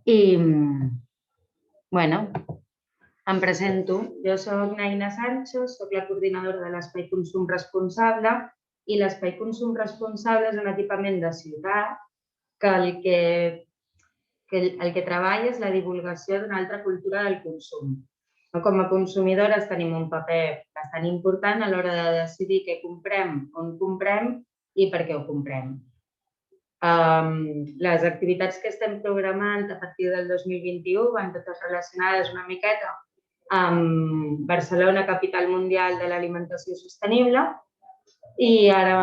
I, bueno, em presento. Jo soc Naina Sancho, soc la coordinadora de l'Espai Consum Responsable i l'Espai Consum Responsable és un equipament de ciutat que el que treballa és la divulgació d'una altra cultura del consum. Com a consumidores tenim un paper bastant important a l'hora de decidir què comprem, on comprem i per què ho comprem. Les activitats que estem programant a partir del 2021 van totes relacionades una miqueta amb Barcelona, capital mundial de l'alimentació sostenible, i ara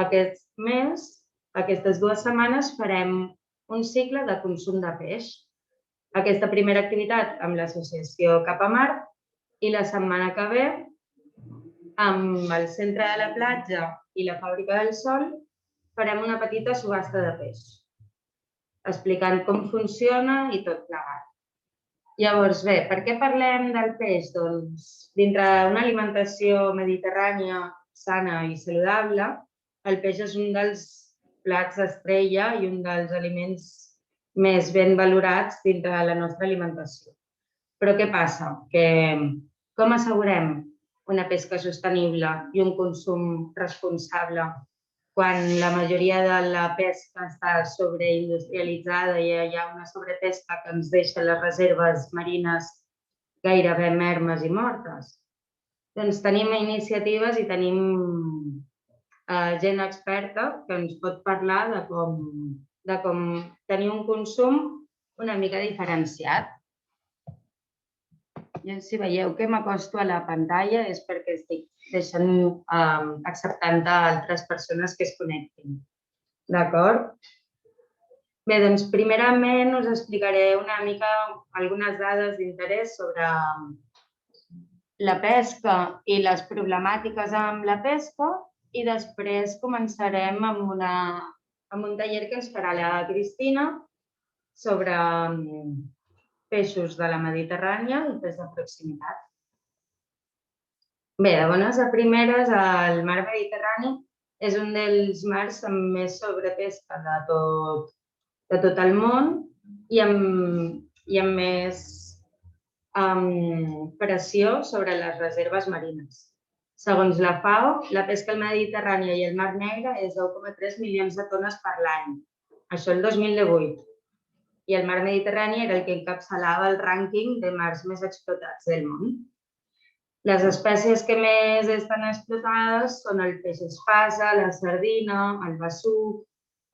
aquest mes, aquestes 2 setmanes, farem un cicle de consum de peix. Aquesta primera activitat amb l'associació Cap a Mar i la setmana que ve amb el centre de la platja i la fàbrica del sol farem una petita subhasta de peix, explicant com funciona i tot plegat. Llavors, bé, per què parlem del peix? Doncs, dintre d'una alimentació mediterrània sana i saludable, el peix és un dels plats estrella i un dels aliments més ben valorats dintre de la nostra alimentació. Però què passa? Com assegurem una pesca sostenible i un consum responsable quan la majoria de la pesca està sobreindustrialitzada i hi ha una sobrepesca que ens deixa les reserves marines gairebé mermes i mortes? Doncs tenim iniciatives i tenim gent experta que ens pot parlar de com tenir un consum una mica diferenciat. Si veieu que m'acosto a la pantalla és perquè estic acceptant d'altres persones que es connectin. D'acord? Bé, doncs primerament us explicaré una mica algunes dades d'interès sobre la pesca i les problemàtiques amb la pesca i després començarem amb un taller que ens farà la Cristina sobre peixos de la Mediterrània i peix de proximitat. Bé, de bones a primeres, el mar Mediterrani és un dels mars amb més sobrepesca de tot el món i amb més pressió sobre les reserves marines. Segons la FAO, la pesca al Mediterrani i el Mar Negre és 10,3 milions de tones per l'any. Això el 2018. I el mar Mediterrani era el que encapçalava el rànquing de mars més explotats del món. Les espècies que més estan explotades són el peix espasa, la sardina, el besuc,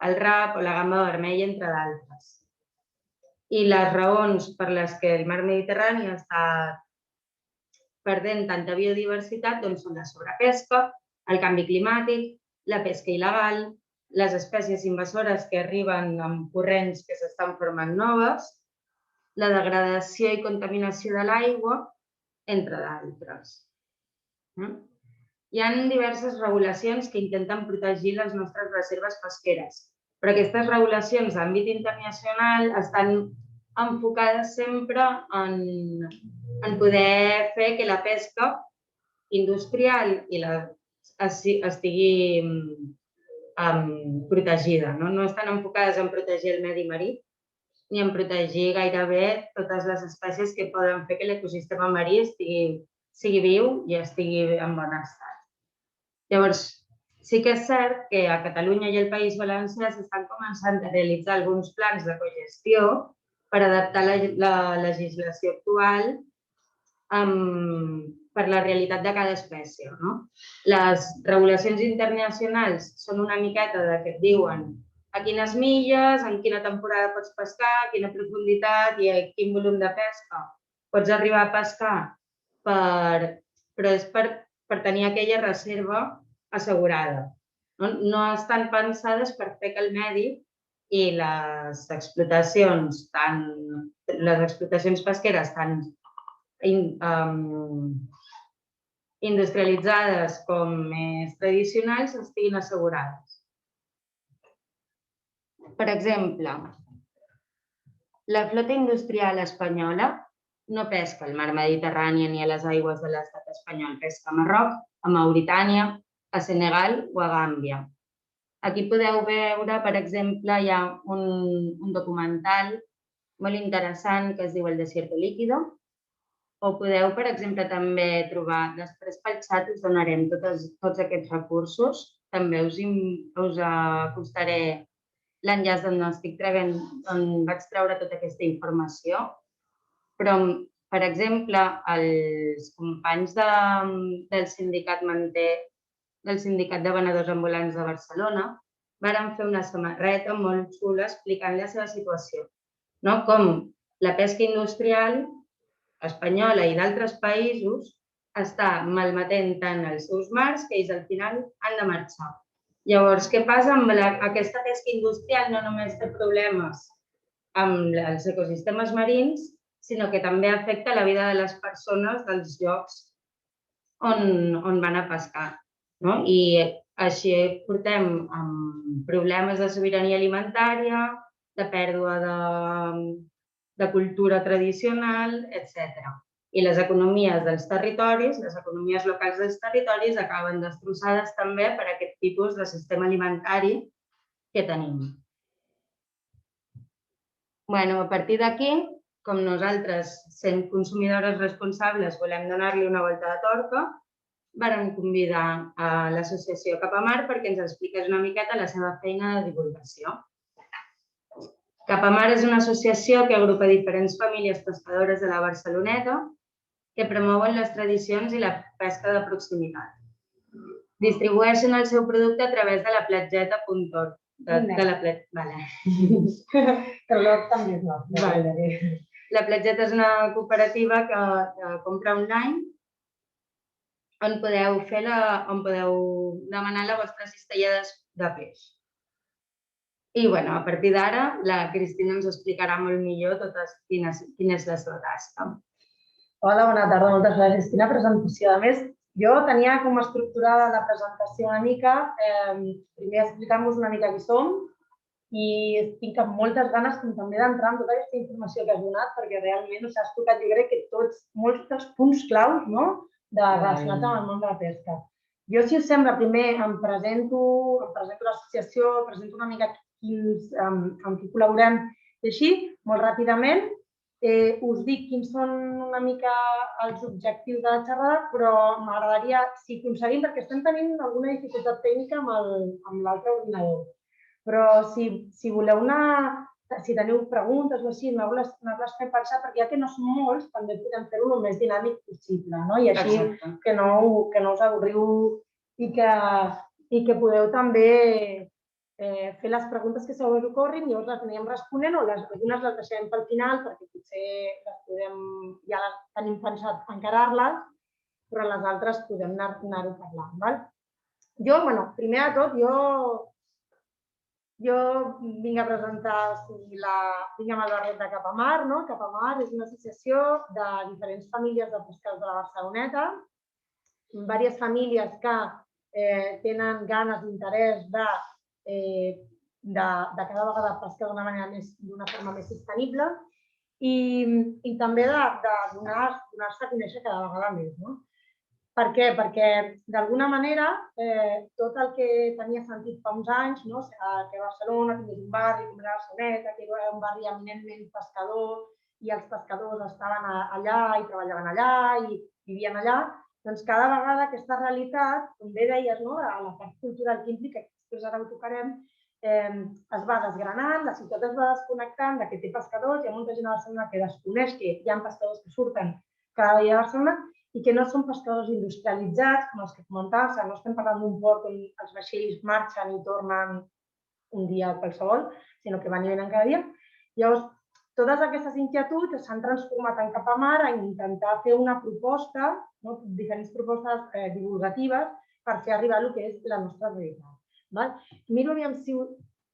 el rap o la gamba vermella, entre d'altres. I les raons per les que el mar Mediterrani està perdent tanta biodiversitat són la sobrepesca, el canvi climàtic, la pesca il·legal, les espècies invasores que arriben amb corrents que s'estan formant noves, la degradació i contaminació de l'aigua, entre d'altres. Hi ha diverses regulacions que intenten protegir les nostres reserves pesqueres, però aquestes regulacions d'àmbit internacional estan enfocades sempre en poder fer que la pesca industrial estigui protegida. No estan enfocades en protegir el medi marí ni en protegir gairebé totes les espècies que poden fer que l'ecosistema marí sigui viu i estigui en bon estat. Llavors, sí que és cert que a Catalunya i al País Valencià s'estan començant a realitzar alguns plans de cogestió per adaptar la legislació actual per la realitat de cada espècie. Les regulacions internacionals són una miqueta de que et diuen a quines milles, en quina temporada pots pescar, a quina profunditat i a quin volum de pesca pots arribar a pescar, però és per tenir aquella reserva assegurada. No estan pensades per fer que el medi i les explotacions pesqueres tant industrialitzades com més tradicionals estiguin assegurades. Per exemple, la flota industrial espanyola no pesca al mar Mediterrani ni a les aigües de l'estat espanyol, pesca a Marroc, a Mauritània, a Senegal o a Gàmbia. Aquí podeu veure, per exemple, hi ha un documental molt interessant que es diu El desierto líquido. O podeu, per exemple, també trobar, després pel xat us donarem tots aquests recursos. També us acostaré l'enllaç d'on estic traient, on vaig treure tota aquesta informació. Però, per exemple, els companys del sindicat Manter, del sindicat de venedors ambulants de Barcelona, varen fer una samarreta molt xula explicant la seva situació. Com la pesca industrial espanyola i d'altres països està malmetent tant els seus mars que ells al final han de marxar. Llavors, què passa amb aquesta pesca industrial? No només té problemes amb els ecosistemes marins, sinó que també afecta la vida de les persones dels llocs on van a pescar. I així portem amb problemes de sobirania alimentària, de pèrdua de cultura tradicional, etc. I les economies dels territoris, les economies locals dels territoris acaben destrossades també per aquest tipus de sistema alimentari que tenim. A partir d'aquí, com nosaltres, sent consumidores responsables, volem donar-li una volta de torca, vàrem convidar a l'associació Capamar perquè ens expliqués una miqueta la seva feina de divulgació. Capamar és una associació que agrupa diferents famílies pescadores de la Barceloneta que promouen les tradicions i la pesca de proximitat. Distribueixen el seu producte a través de la platgeta.org. La Platgeta és una cooperativa que compra online on podeu demanar la vostra cistella de peix. I, a partir d'ara, la Cristina ens explicarà molt millor quina és la seva tasca. Hola, bona tarda. Moltes gràcies, Cristina. Presentació. A més, jo tenia com estructurada la presentació una mica, primer explicar-vos una mica qui som i tinc moltes ganes també d'entrar en tota aquesta informació que has donat perquè realment has tocat, jo crec que molts dels punts claus relacionats amb el món de la pesca. Jo, si us sembla, primer em presento l'associació, presento una mica amb qui col·laborem i així, molt ràpidament. Us dic quins són una mica els objectius de la xerrada, però m'agradaria, si aconseguim, perquè estem tenint alguna dificultat tècnica amb l'altre ordinador, però si voleu si teniu preguntes o així, anar-les fent pensar, perquè ja que no són molts, també podem fer-ho el més dinàmic possible, i així que no us avorriu i que podeu també fer les preguntes que se us ocorrin, llavors les anirem responent o algunes les deixarem pel final perquè potser ja les tenim pensat encarar-les, però les altres podem anar-ho parlant. Jo, primer de tot, jo vinc a presentar, vinc amb el barret de Capamar. Capamar és una associació de diferents famílies de pescadors de la Barceloneta, diverses famílies que tenen ganes i interès de cada vegada pescar d'una forma més sostenible i també de donar-se a conèixer cada vegada més. Per què? Perquè, d'alguna manera, tot el que tenia sentit fa uns anys, que Barcelona tingués un barri com la Barceloneta, que era un barri eminentment pescador i els pescadors estaven allà i treballaven allà i vivien allà, doncs cada vegada aquesta realitat, com bé deies, a la part cultural que implica, que després ara ho tocarem, es va desgranant, la ciutat es va desconnectant que té pescadors, hi ha molta gent a Barcelona que desconeix que hi ha pescadors que surten cada dia a Barcelona i que no són pescadors industrialitzats, com els que comentaves, no estem parlant d'un port on els vaixells marxen i tornen un dia qualsevol, sinó que van i venen cada dia. Llavors, totes aquestes inquietuds s'han transformat en Capamar a intentar fer una proposta, diferents propostes divulgatives per fer arribar el que és la nostra realitat. Miro aviam si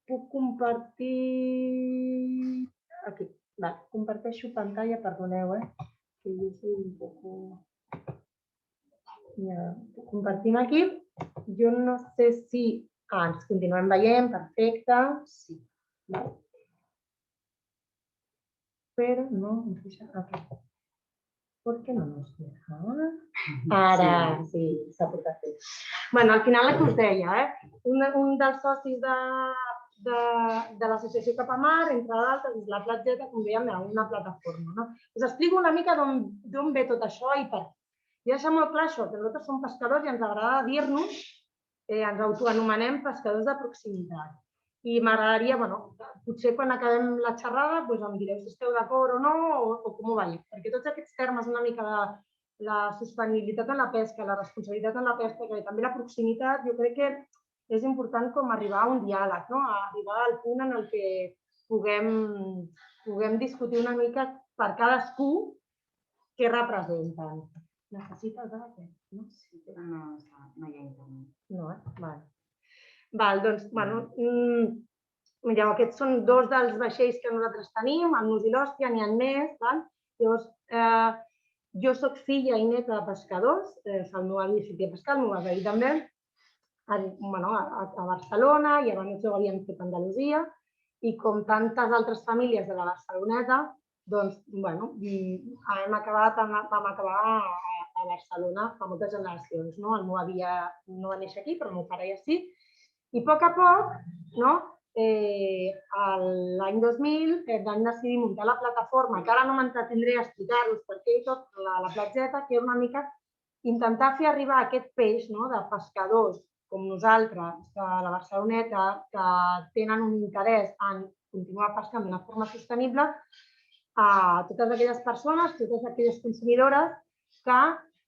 puc compartir... Aquí, comparteixo pantalla, perdoneu, que jo soy un poco... Compartim aquí. Jo no sé si... ens continuem veient, perfecte. Sí. Però no ens deixa... Aquí. ¿Por qué no nos deja? Ara, sí, s'ha portat bé. Al final el que us deia, un dels socis de l'associació Cap a Mar, entre d'altres, és la platgeta, com dèiem, una plataforma. Us explico una mica d'on ve tot això i per què. I deixar molt clar això, que nosaltres som pescadors i ens agrada dir-nos, ens autoanomenem pescadors de proximitat. I m'agradaria, potser quan acabem la xerrada em direu si esteu d'acord o no o com ho veieu. Perquè tots aquests termes una mica de la sostenibilitat en la pesca, la responsabilitat en la pesca i també la proximitat, jo crec que és important com arribar a un diàleg, arribar al punt en el que puguem discutir una mica per cadascú què representen. Necessites aquest? No? Sí, però no hi ha internet. No, Val, doncs, mireu, aquests són dos dels vaixells que nosaltres tenim, el Nus i l'Hòstia, n'hi ha més. Llavors, jo soc filla i neta de pescadors, el meu avi sortia a pescar, el meu avi també, a Barcelona, i abans ho havíem fet a Andalusia, i com tantes altres famílies de la Barceloneta, doncs, vam acabar a Barcelona fa moltes generacions. El meu avi no va néixer aquí, però el meu pare ja sí. I a poc, l'any 2000 vam decidir muntar la plataforma, que ara no m'entretindré a explicar-vos per què i tot, la platgeta, que era una mica intentar fer arribar aquest peix de pescadors com nosaltres, de la Barceloneta, que tenen un interès en continuar pescant d'una forma sostenible, a totes aquelles persones, totes aquelles consumidores que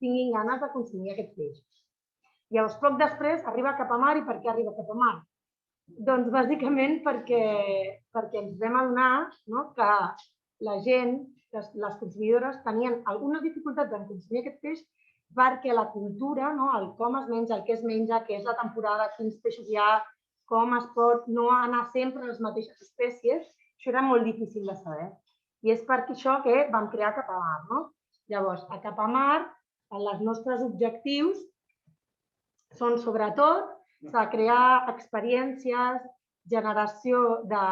tinguin ganes de consumir aquest peix. Llavors, poc després, arriba Cap a Mar. I per què arriba Cap a Mar? Doncs, bàsicament, perquè ens vam adonar que la gent, les consumidores, tenien algunes dificultats en consumir aquest peix perquè la cultura, el com es menja, el què es menja, què és la temporada, quins peixos hi ha, com es pot no anar sempre a les mateixes espècies, això era molt difícil de saber. I és per això que vam crear Cap a Mar. Llavors, a Cap a Mar, els nostres objectius són, sobretot, crear experiències, generació de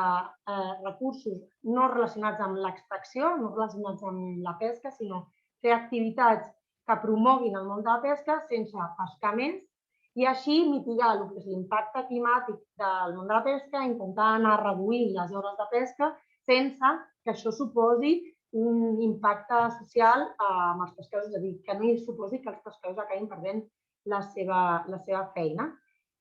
recursos no relacionats amb l'extracció, no relacionats amb la pesca, sinó fer activitats que promoguin el món de la pesca sense pescar més i així mitigar l'impacte climàtic del món de la pesca, intentar anar reduint les hores de pesca sense que això suposi un impacte social amb els pescadors, és a dir, que no hi suposi que els pescadors acabin perdent la seva feina.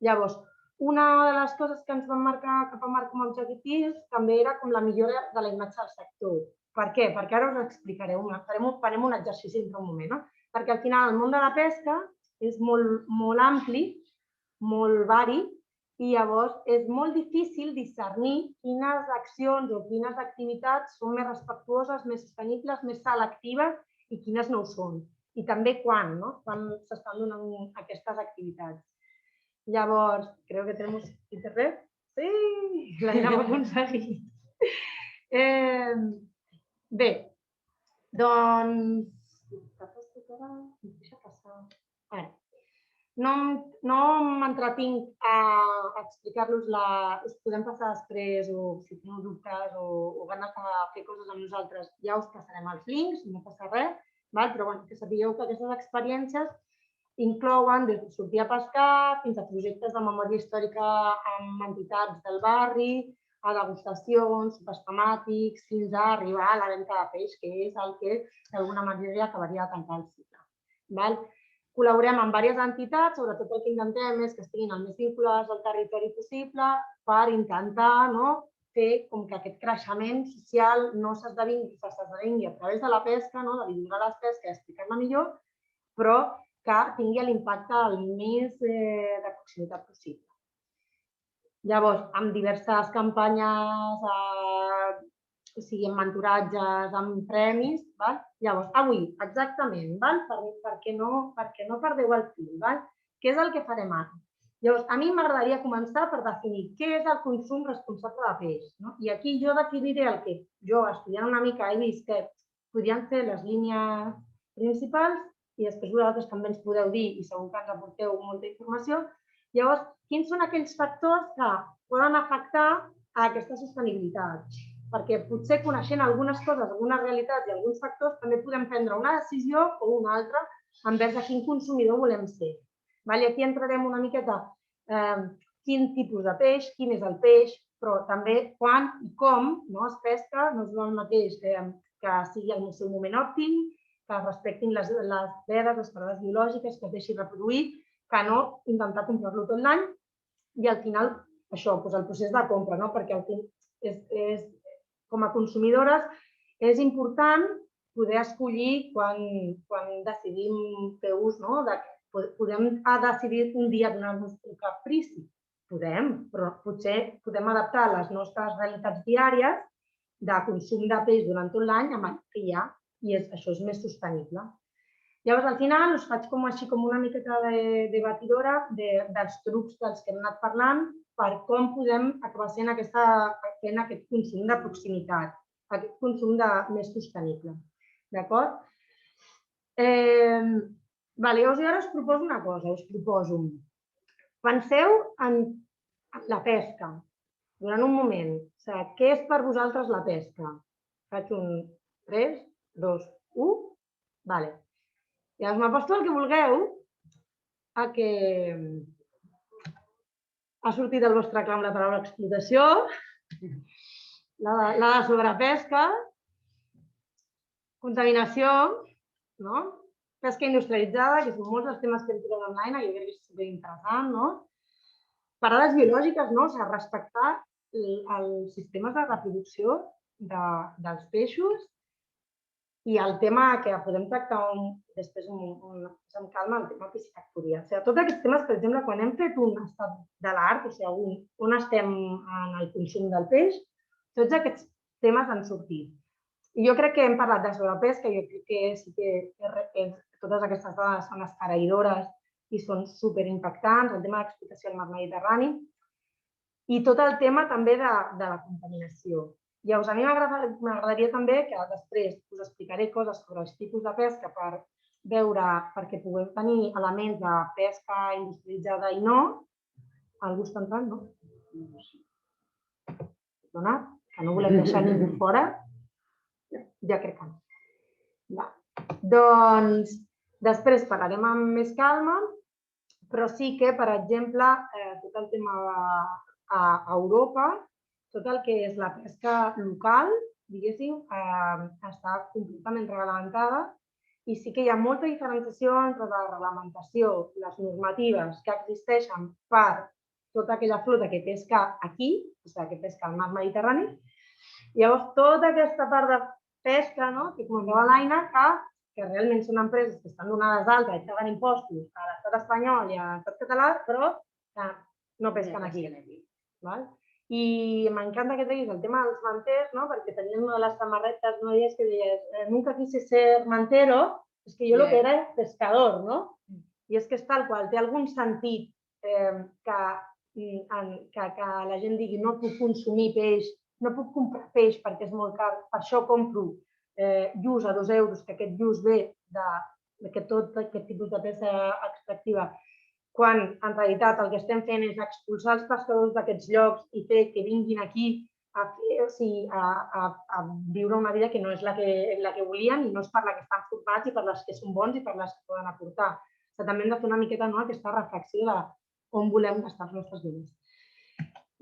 Llavors, una de les coses que ens van marcar Cap a Mar com a objectius també era com la millora de la imatge del sector. Per què? Perquè ara us explicaré, farem un exercici dintre un moment, perquè al final el món de la pesca és molt ampli, molt vari, i llavors és molt difícil discernir quines accions o quines activitats són més respectuoses, més sostenibles, més selectives i quines no ho són. I també quan s'estan donant aquestes activitats. Llavors, creo que tenemos internet. Sí, l'hem aconseguit. Bé, doncs... Deixa passar. No m'entretinc a explicar-los, us podem passar després o si teniu dubtes o ganes de fer coses amb nosaltres, ja us passarem els links, no passa res, però que sapigueu que aquestes experiències inclouen des de sortir a pescar fins a projectes de memòria històrica amb entitats del barri, a degustacions, sopars temàtics, fins a arribar a la venda de peix, que és el que d'alguna manera acabaria de tancar el cicle. Col·laborem amb diverses entitats, sobretot el que intentem és que estiguin el més vinculades al territori possible per intentar fer com que aquest creixement social no s'esdevingui a través de la pesca, de divulgar les pesques i explicar-la millor, però que tingui l'impacte el més de proximitat possible. Llavors, amb diverses campanyes, o sigui, amb mentoratges, amb premis. Llavors, avui, exactament, perquè no perdeu el fil. Què és el que farem ara? Llavors, a mi m'agradaria començar per definir què és el consum responsable de peix. I aquí jo definiré el que jo, estudiant una mica, he vist que podrien ser les línies principals i després vosaltres també ens podeu dir i segur que ens aporteu molta informació. Llavors, quins són aquells factors que poden afectar a aquesta sostenibilitat? Perquè potser coneixent algunes coses, algunes realitats i alguns factors, també podem prendre una decisió o una altra envers de quin consumidor volem ser. I aquí entrarem una miqueta quin tipus de peix, quin és el peix, però també quan i com es pesca, no és el mateix que sigui el seu moment òptim, que es respectin les vedes, les parades biològiques, que es deixi reproduir, que no intentar comprar-lo tot l'any i al final això, el procés de compra, perquè com a consumidores és important poder escollir quan decidim fer ús. Podem decidir un dia donar-nos un caprici? Podem, però potser podem adaptar les nostres realitats diàries de consum de peix durant tot l'any amb el que hi ha i això és més sostenible. Llavors, al final, us faig com una miqueta de batidora dels trucs dels que hem anat parlant per com podem acabar fent aquest consum de proximitat, aquest consum més sostenible. D'acord? Llavors, jo ara us proposo una cosa, penseu en la pesca durant un moment. Què és per vosaltres la pesca? Faig un 3, 2, 1. Vale. Llavors m'aposto el que vulgueu a que ha sortit del vostre clam la paraula explotació, la de sobrepesca, contaminació, pesca industrialitzada, que són molts dels temes que hem trobat online, que jo crec que és superinteressant, parades biològiques, respectar els sistemes de reproducció dels peixos i el tema que podem tractar després amb calma, el tema piscifactoria. Tots aquests temes, per exemple, quan hem fet un estat de l'art, on estem en el consum del peix, tots aquests temes han sortit. I jo crec que hem parlat de sobrepesca, jo crec que sí que totes aquestes dades són esfereïdores i són superimpactants, el tema d'explotació al mar Mediterrani i tot el tema també de la contaminació. Llavors, a mi m'agradaria també que després us explicaré coses sobre els tipus de pesca per veure, perquè puguem tenir elements de pesca industrialitzada i no. Algú està entrant, no? Perdona, que no volem deixar ningú fora. Ja crec que no. Doncs després parlarem amb més calma, però sí que, per exemple, tot el tema a Europa, tot el que és la pesca local, diguéssim, està completament reglamentada i sí que hi ha molta diferenciació entre la reglamentació, les normatives que existeixen per tota aquella flota que pesca aquí, o sigui, que pesca al mar Mediterrani. Llavors, tota aquesta part de pesca, que comentava l'Aina, que realment són empreses que estan donades d'alta i paguen impostos a l'estat espanyol i a l'estat català, però no pesquen aquí. I m'encanta que treguis el tema dels manters, perquè teníem una de les samarretes que deies nunca quise ser mantero, és que jo lo que era pescador, I és que és tal qual, té algun sentit que la gent digui no puc consumir peix, no puc comprar peix perquè és molt car, per això compro lluç a 2 euros, que aquest lluç ve de tot aquest tipus de pesca extractiva, quan en realitat el que estem fent és expulsar els pescadors d'aquests llocs i fer que vinguin aquí a viure una vida que no és la que volien i no és per la que estan formats i per les que són bons i per les que poden aportar. També hem de fer una miqueta aquesta reflexió de on volem gastar els nostres diners.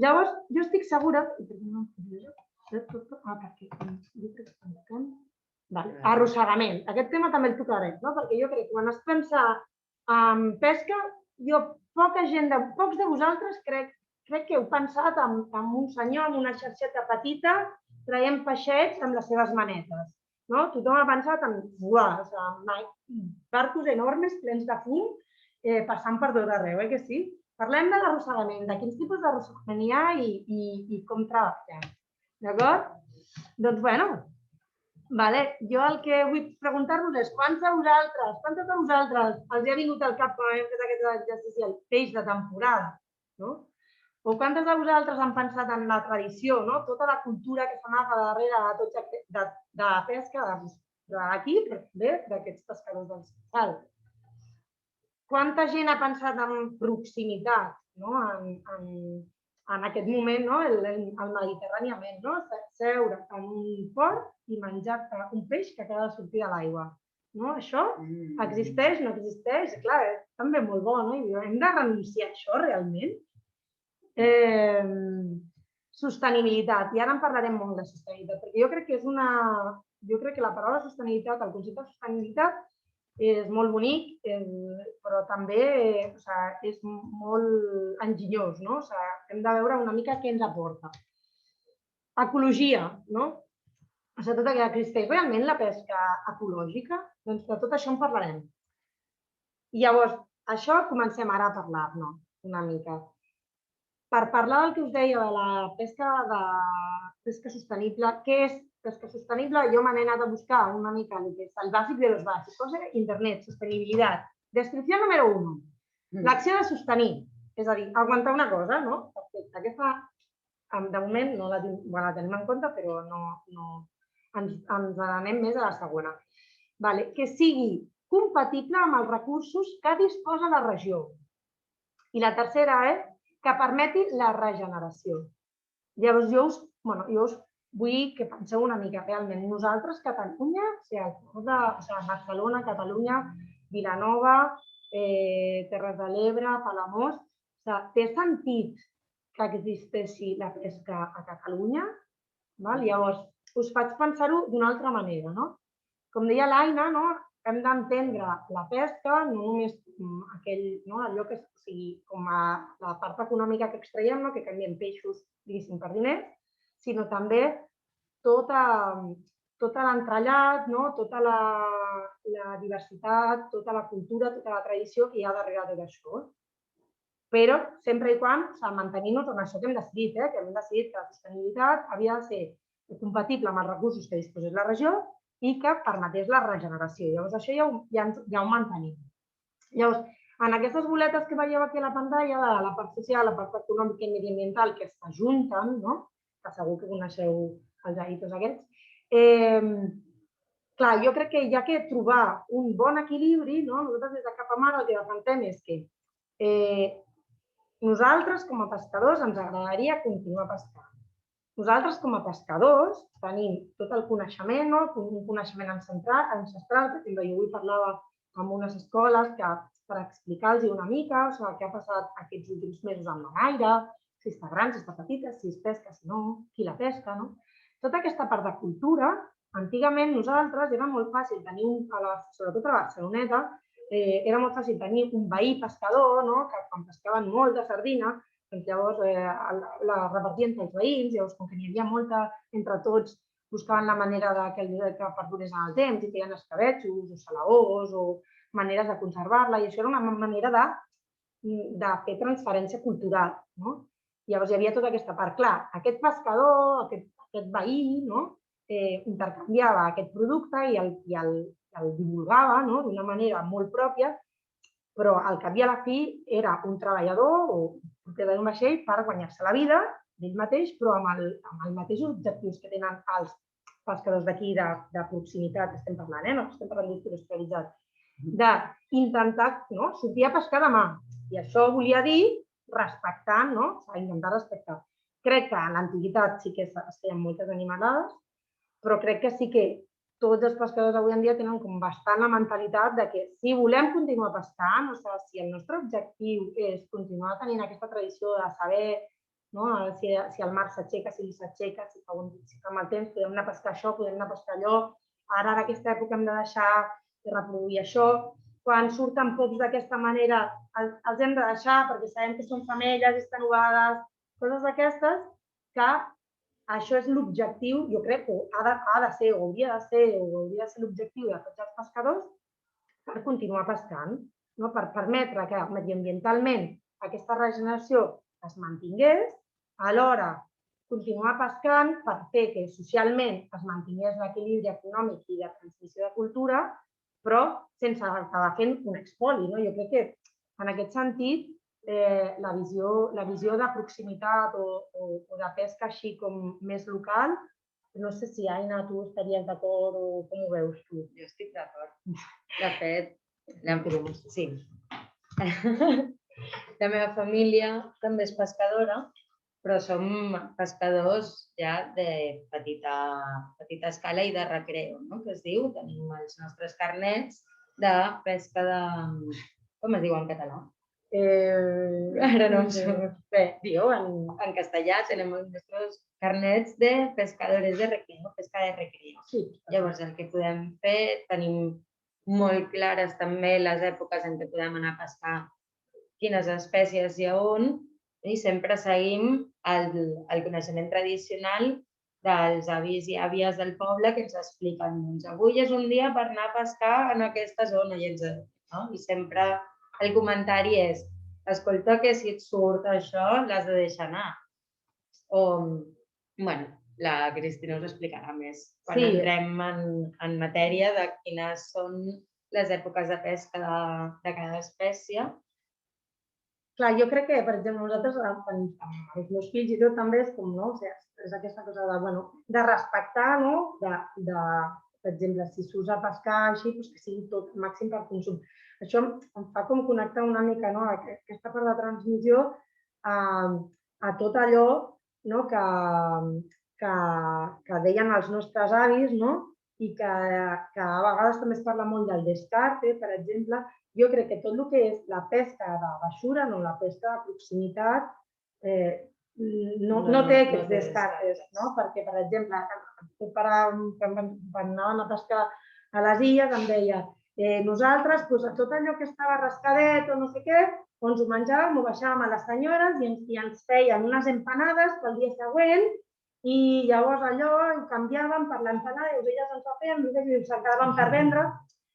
Llavors, jo estic segura... Arrossegament. Aquest tema també el tocarem, perquè jo crec que quan es pensa en pesca, pocs de vosaltres crec que heu pensat en un senyor amb una xarxeta petita traient peixets amb les seves manetes. Tothom ha pensat en barcos enormes plens de fum passant per tot arreu, que sí? Parlem de l'arrossegament, de quins tipus d'arrossegament hi ha i com treballem. D'acord? Doncs, bueno, jo el que vull preguntar-vos és quantes de vosaltres els ha vingut al cap quan hem fet aquest exercici el peix de temporada? O quantes de vosaltres han pensat en la tradició, tota la cultura que s'amaga darrere de la pesca d'aquí, d'aquests pescadors del sal? Quanta gent ha pensat en proximitat en aquest moment, el mediterràniament, seure en un port i menjar-te un peix que acaba de sortir de l'aigua. Això existeix, no existeix? Clar, és també molt bo, no? Hem de renunciar a això realment? Sostenibilitat. I ara en parlarem molt de sostenibilitat, perquè jo crec que la paraula sostenibilitat, el concepte de sostenibilitat, és molt bonic, però també és molt enginyós, no? Hem de veure una mica què ens aporta. Ecologia, no? Tot existeix realment la pesca ecològica? Doncs de tot això en parlarem. I llavors, això comencem ara a parlar-ne una mica. Per parlar del que us deia de la pesca sostenible, què és pesca sostenible? Jo me n'he anat a buscar una mica el que és el bàsic de los bàsics. Posa internet, sostenibilitat. Descripció número 1. L'acció de sostenir, és a dir, aguantar una cosa, no? Perfecte. Aquesta, de moment, no la tenim en compte, però ens n'anem més a la segona. Que sigui compatible amb els recursos que disposa la regió. I la tercera és que permeti la regeneració. Llavors, jo us vull que penseu una mica realment. Nosaltres, Catalunya, Barcelona, Catalunya, Vilanova, Terres de l'Ebre, Palamós, té sentit que existeixi la pesca a Catalunya? Llavors, us faig pensar-ho d'una altra manera. Com deia l'Aina, hem d'entendre la pesca, no només allò que sigui com la part econòmica que extraiem, que canviem peixos, diguéssim, per diners, sinó també tot l'entrellat, tota la diversitat, tota la cultura, tota la tradició que hi ha darrere de això. Però sempre i quan mantenint-nos en això que hem decidit, que hem decidit que la sostenibilitat havia de ser compatible amb els recursos que disposés la regió i que permetés la regeneració. Llavors, això ja ho mantenim. Llavors, en aquestes boletes que veieu aquí a la pantalla, de la part social, la part econòmica i mediambiental, que s'ajunten, que segur que coneixeu els ahitos aquests, clar, jo crec que hi ha que trobar un bon equilibri. Nosaltres des de Capamar el que defensem és que nosaltres, com a pescadors, ens agradaria continuar pescant. Nosaltres, com a pescadors, tenim tot el coneixement, un coneixement ancestral. Per exemple, jo avui parlava amb unes escoles per explicar-los una mica què ha passat aquests últims mesos amb la gaire, si està gran, si està petita, si es pesca, si no, qui la pesca. Tota aquesta part de cultura, antigament nosaltres era molt fàcil tenir, sobretot a Barceloneta, era molt fàcil tenir un veí pescador que quan pescaven molt de sardina, llavors la repartien entre els veïns, llavors com que n'hi havia molta entre tots, buscaven la manera que perdurés en el temps i feien escabetxos o salaós o maneres de conservar-la, i això era una manera de fer transferència cultural. Llavors hi havia tota aquesta part. Clar, aquest pescador, aquest veí, intercanviava aquest producte i el divulgava d'una manera molt pròpia, però al cap i a la fi era un treballador o propietari d'un vaixell per guanyar-se la vida d'ell mateix, però amb els mateixos objectius que tenen els pescadors d'aquí de proximitat, que estem parlant, no estem parlant d'industrialitzat, d'intentar sortir a pescar demà. I això volia dir respectant, intentar respectar. Crec que en l'antiguitat sí que es feien moltes animalades, però crec que sí que tots els pescadors avui en dia tenen bastant la mentalitat de que si volem continuar pescant, si el nostre objectiu és continuar tenint aquesta tradició de saber si el mar s'aixeca, si s'aixeca, si fa mal temps, podem anar a pescar això, podem anar a pescar allò, ara en aquesta època hem de deixar de reproduir això. Quan surten pocs d'aquesta manera els hem de deixar perquè sabem que són femelles, estan ovades, coses d'aquestes que això és l'objectiu, jo crec que ha de ser, o hauria de ser l'objectiu de tots els pescadors per continuar pescant, per permetre que mediambientalment aquesta regeneració es mantingués, alhora continuar pescant per fer que socialment es mantingués l'equilibri econòmic i de transmissió de cultura, però sense acabar fent un espoli. Jo crec que en aquest sentit la visió de proximitat o de pesca així com més local, no sé si, Aina, tu estaries d'acord o com ho veus tu? Jo estic d'acord. De fet, sí. La meva família també és pescadora, però som pescadors ja de petita escala i de recreo, que es diu. Tenim els nostres carnets de pesca de... Com es diu en català? Ara no em surt. Bé, diu, en castellà tenim els nostres carnets de pescadores de recreo, pesca de recreo. Llavors, el que podem fer, tenim molt clares també les èpoques en què podem anar a pescar, quines espècies hi ha on, i sempre seguim el coneixement tradicional dels avis i àvies del poble que ens expliquen, doncs avui és un dia per anar a pescar en aquesta zona, i sempre el comentari és, escolta, que si et surt això l'has de deixar anar. O, bueno, la Cristina us explicarà més quan entrem en matèria de quines són les èpoques de pesca de cada espècie. Clar, jo crec que, per exemple, nosaltres, amb els meus fills i tot, també és com, no? O sigui, és aquesta cosa de respectar, no? Per exemple, si s'usa pescar així, que sigui tot màxim per consum. Això em fa com connectar una mica, no? Aquesta part de transmissió a tot allò que deien els nostres avis, no? I que a vegades també es parla molt del descarte, per exemple. Jo crec que tot el que és la pesca de baixura, la pesca de proximitat, no té aquests descartes, perquè, per exemple, quan anàvem a pescar a les illes em deia nosaltres, tot allò que estava rascadet o no sé què, ens ho menjàvem, ho baixàvem a les senyores i ens feien unes empanades pel dia següent i llavors allò ho canviàvem per l'empanada i elles ens ho feien, i ens quedaven per vendre.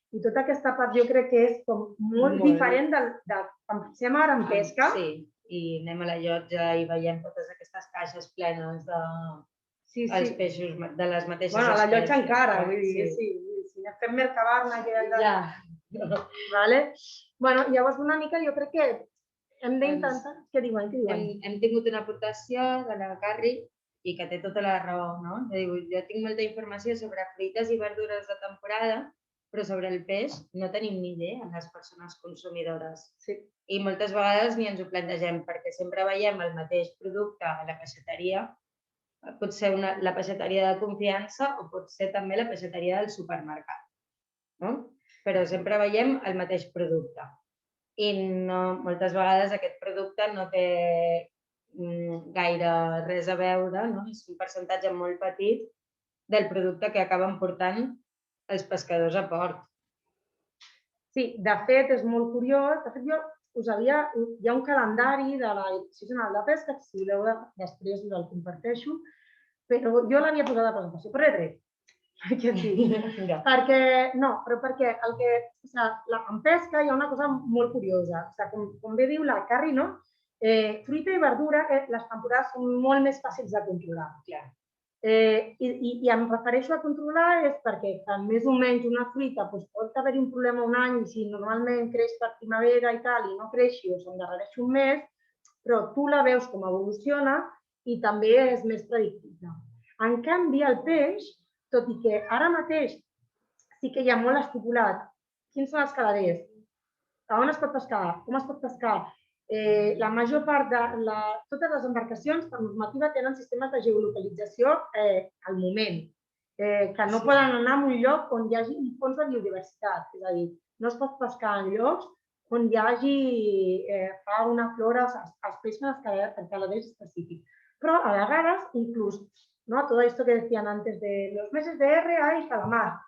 I tota aquesta part jo crec que és molt diferent de quan pensem ara en pesca. Sí, i anem a la llotja i veiem totes aquestes caixes plenes dels peixos de les mateixes espècies. Bueno, a la llotja encara, vull dir, sí. Si fem Mercabarna, que allà... Bueno, llavors una mica jo crec que hem d'intentar... Què diuen? Hem tingut una aportació de la Carri i que té tota la raó, no? Jo tinc molta informació sobre fruites i verdures de temporada, però sobre el peix no tenim ni idea les persones consumidores. I moltes vegades ni ens ho plantegem, perquè sempre veiem el mateix producte a la peixateria, pot ser la peixateria de confiança o pot ser també la peixateria del supermercat. Però sempre veiem el mateix producte. I moltes vegades aquest producte no té gaire res a veure, és un percentatge molt petit del producte que acaben portant els pescadors a port. Sí, de fet, és molt curiós. De fet, hi ha un calendari de la Direcció General de Pesca, que si voleu després us el comparteixo, però jo l'havia posat a presentació, però he tret. Perquè en pesca hi ha una cosa molt curiosa. Com bé diu la Carri, fruita i verdura, les temporades són molt més fàcils de controlar. I em refereixo a controlar és perquè més o menys una fruita pot haver-hi un problema un any i si normalment creix per primavera i tal i no creixi o s'endarrereixi un mes, però tu la veus com evoluciona i també és més predictible. En canvi, el peix, tot i que ara mateix sí que hi ha molt estipulat quins són els caladers, a on es pot pescar, com es pot pescar. La major part de totes les embarcacions per normativa tenen sistemes de geolocalització al moment, que no poden anar a un lloc on hi hagi un fons de biodiversitat, és a dir, no es pot pescar en llocs on hi hagi fauna, flora, els peixos en caladers específics. Però a vegades, inclús, todo esto que decían antes de los meses de R hay calamar.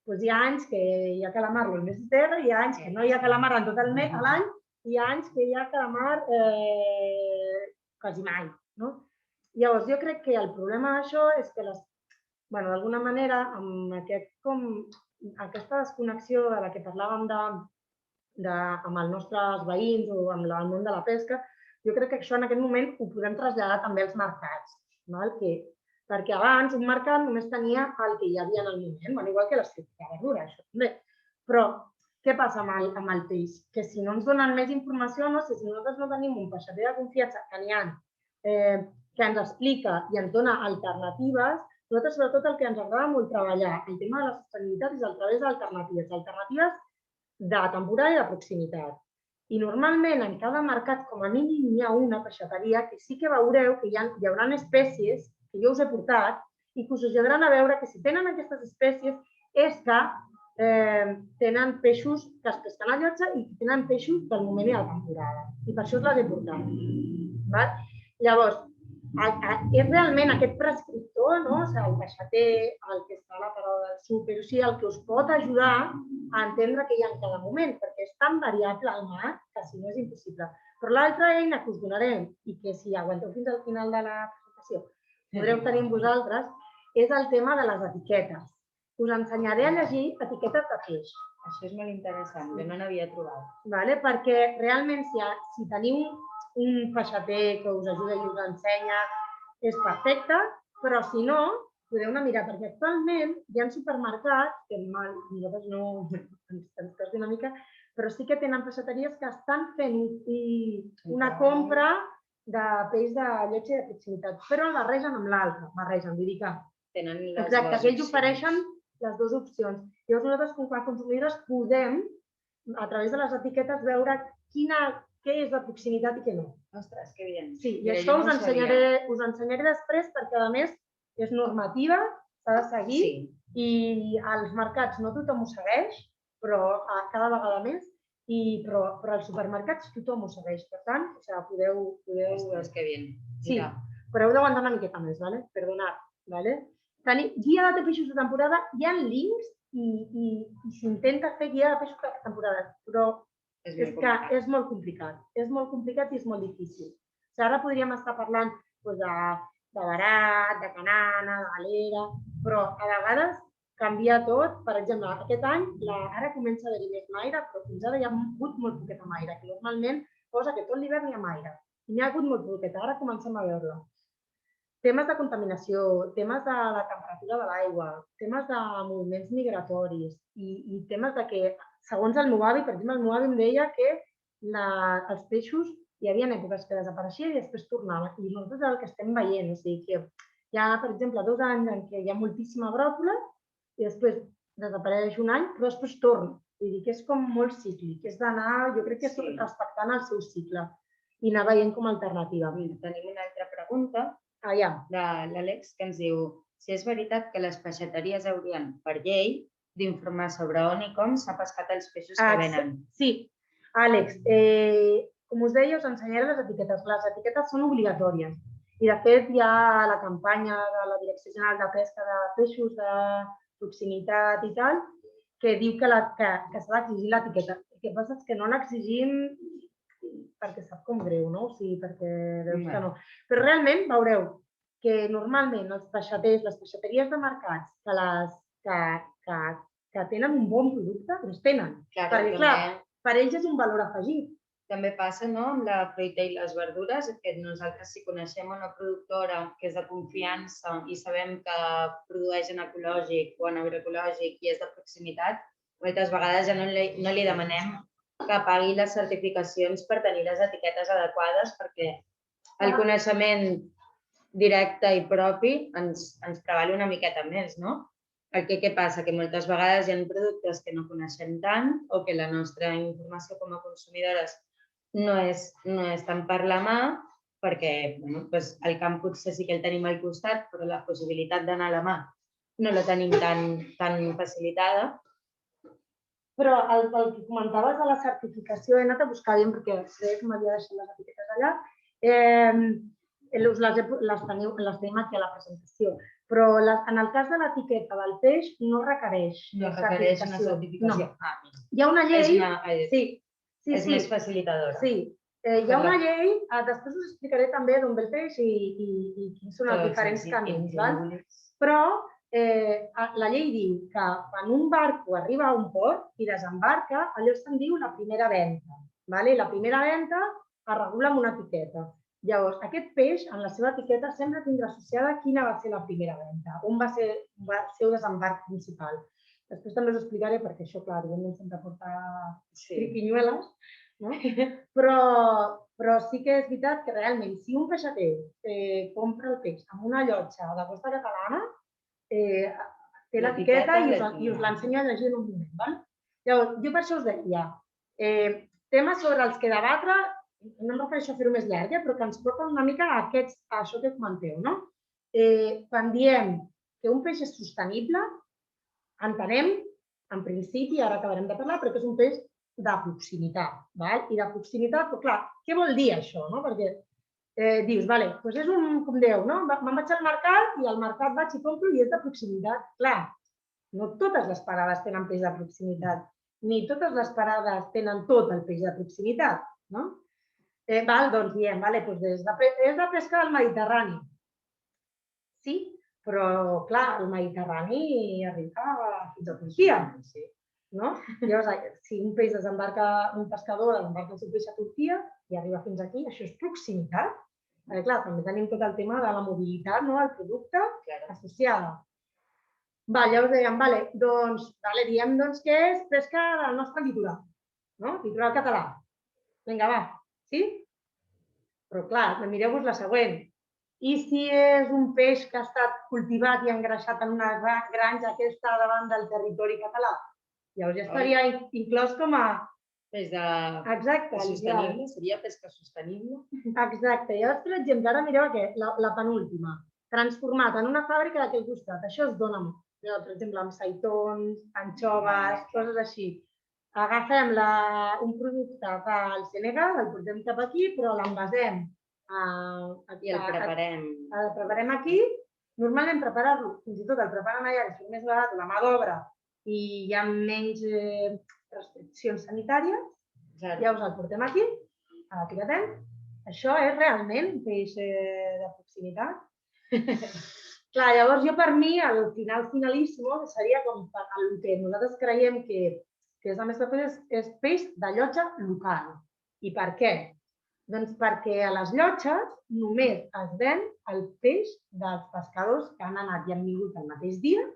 Pues hi ha anys que hi ha calamar los meses de R, hi ha anys que no hi ha calamar en tot l'any, hi ha anys que hi ha calamar quasi mai. Llavors, jo crec que el problema d'això és que, d'alguna manera, amb aquesta desconnexió de la que parlàvem amb els nostres veïns o amb el món de la pesca, jo crec que això en aquest moment ho podem traslladar també als mercats. Perquè abans un mercat només tenia el que hi havia en el moment, igual que les fruites de verdura, això també. Però què passa amb el peix? Que si no ens donen més informació, si nosaltres no tenim un peixater de confiança que n'hi ha, que ens explica i ens dona alternatives, nosaltres sobretot el que ens agrada molt treballar, el tema de la sostenibilitat és a través d'alternatives de temporada i de proximitat. I normalment en cada mercat com a mínim hi ha una peixateria que sí que veureu que hi haurà espècies que jo us he portat i que us ajudaran a veure que si tenen aquestes espècies és que tenen peixos que es pesquen a llotja i tenen peixos del moment i de la temporada. I per això us les he portat. Llavors, és realment aquest prescriptor, no? O sigui, el peixater, el que està a la parada del súper, o sigui, el que us pot ajudar a entendre què hi ha en cada moment, perquè és tan variable el mar que si no és impossible. Però l'altra eina que us donarem i que si aguanteu fins al final de la presentació podreu tenir amb vosaltres és el tema de les etiquetes. Us ensenyaré a llegir etiquetes de peix. Això és molt interessant, jo no n'havia trobat. Perquè realment si teniu un peixater que us ajuda i us ensenya, és perfecte, però si no, podeu anar a mirar, perquè actualment hi ha supermercats, que nosaltres no ens costa una mica, però sí que tenen peixateries que estan fent una compra de peix de llotja i de proximitat, però el barregen amb l'altre, vull dir que... Exacte, que ells ofereixen les dues opcions. Llavors nosaltres, com a consumidors, podem, a través de les etiquetes, veure què és de proximitat i què no. Ostres, que bien. Sí, i això us ensenyaré després perquè, a més, és normativa, s'ha de seguir i als mercats no tothom ho segueix, però cada vegada més, però als supermercats tothom ho segueix. Per tant, podeu... Ostres, que bien. Sí, però heu d'aguantar una miqueta més, perdonat. Guia de peixos de temporada, hi ha links i s'intenta fer guia de peixos de temporada, però és que és molt complicat. És molt complicat i és molt difícil. Ara podríem estar parlant de barat, de canana, de galera, però a vegades canvia tot. Per exemple, aquest any ara comença a haver-hi més maire, però fins ara hi ha hagut molt poqueta maire, que normalment posa que tot l'hivern hi ha maire. I n'hi ha hagut molt poqueta, ara comencem a veure-la. Temes de contaminació, temes de la temperatura de l'aigua, temes de moviments migratoris i temes de que, segons el meu avi, per exemple, el meu avi em deia que els peixos hi havia èpoques que desapareixien i després tornaven. I nosaltres és el que estem veient. O sigui que hi ha, per exemple, 2 anys en què hi ha moltíssima bròquila i després desapareix un any, però després torna. Vull dir que és com molt cíclic. És d'anar, jo crec que és respectant el seu cicle i anar veient com a alternativa. Tenim una altra pregunta de l'Àlex, que ens diu si és veritat que les peixateries haurien, per llei, d'informar sobre on i com s'ha pescat els peixos que venen. Sí, Àlex, com us deia, us ensenyaré les etiquetes. Les etiquetes són obligatòries i, de fet, hi ha la campanya de la Direcció General de Pesca de Peixos de proximitat i tal, que diu que s'ha d'exigir l'etiqueta. El que passa és que no l'exigim perquè sap com greu, no? O sigui, perquè veus que no. Però realment veureu que normalment els peixaters, les peixateries de mercats que tenen un bon producte, els tenen. Perquè, clar, per ells és un valor afegit. També passa amb la fruita i les verdures, que nosaltres si coneixem una productora que és de confiança i sabem que produeix en ecològic o en agroecològic i és de proximitat, moltes vegades ja no li demanem que pagui les certificacions per tenir les etiquetes adequades perquè el coneixement directe i propi ens preval una miqueta més, no? Què passa? Que moltes vegades hi ha productes que no coneixem tant o que la nostra informació com a consumidores no és tant per la mà perquè el camp potser sí que el tenim al costat, però la possibilitat d'anar a la mà no la tenim tan facilitada. Però el que comentaves de la certificació, he anat a buscar bien perquè crec que m'havia deixat les etiquetes allà, les tenim aquí a la presentació, però en el cas de l'etiqueta del peix no requereix una certificació. Hi ha una llei... És més facilitadora. Sí, hi ha una llei, després us explicaré també d'on ve el peix i quins són els diferents camins. Però la llei diu que quan un barco arriba a un port i desembarca, allò se'n diu la primera venda. La primera venda es regula amb una etiqueta. Llavors, aquest peix, en la seva etiqueta, sempre tindrà associada quina va ser la primera venda, on va ser el seu desembarc principal. Després també us explicaré, perquè això, clar, evidentment sempre porta triquinyueles, però sí que és veritat que realment, si un peixater compra el peix amb una llotja de costa catalana, té l'etiqueta i us l'ensenyo a llegir en un moment. Llavors, jo per això us deia, temes sobre els que debatre, no em refereixo a fer-ho més llarg, però que ens porten una mica a això que comenteu. Quan diem que un peix és sostenible, entenem en principi, ara acabarem de parlar, però que és un peix de proximitat. I de proximitat, però clar, què vol dir això? Perquè dius, vale, doncs és un, com dèieu, me'n vaig al mercat i al mercat vaig i compro i és de proximitat. Clar, no totes les parades tenen peix de proximitat, ni totes les parades tenen tot el peix de proximitat. Doncs diem, és de pesca del Mediterrani. Sí, però, clar, el Mediterrani arriba fins a Turquia. Llavors, si un peix desembarca, un pescador desembarca el seu peix a Turquia i arriba fins aquí, això és proximitat. Clar, també tenim tot el tema de la mobilitat, el producte associada. Llavors dèiem, diem que és pesca del nostre litoral, litoral català. Vinga, va, sí? Però clar, mireu-vos la següent. I si és un peix que ha estat cultivat i engreixat en una granja que està davant del territori català? Llavors ja estaria inclòs com a... Peix sostenible, seria pesca sostenible. Exacte. Llavors, per exemple, ara mireu la penúltima. Transformat en una fàbrica d'aquell costat. Això es dona molt. Per exemple, amb seitons, anxoves, coses així. Agafem un producte del Senegal, el portem cap aquí, però l'envasem i el preparem. El preparem aquí. Normalment preparar-lo, fins i tot el preparen allà, que és més barat, la mà d'obra, i hi ha menys restriccions sanitàries. Llavors el portem aquí, l'etiquetem. Això és realment un peix de proximitat. Clar, llavors jo per mi, al finalíssim, seria com el que nosaltres creiem que és el més proper, és peix de llotja local. I per què? Doncs perquè a les llotges només es ven el peix dels pescadors que han anat i han vingut el mateix dia,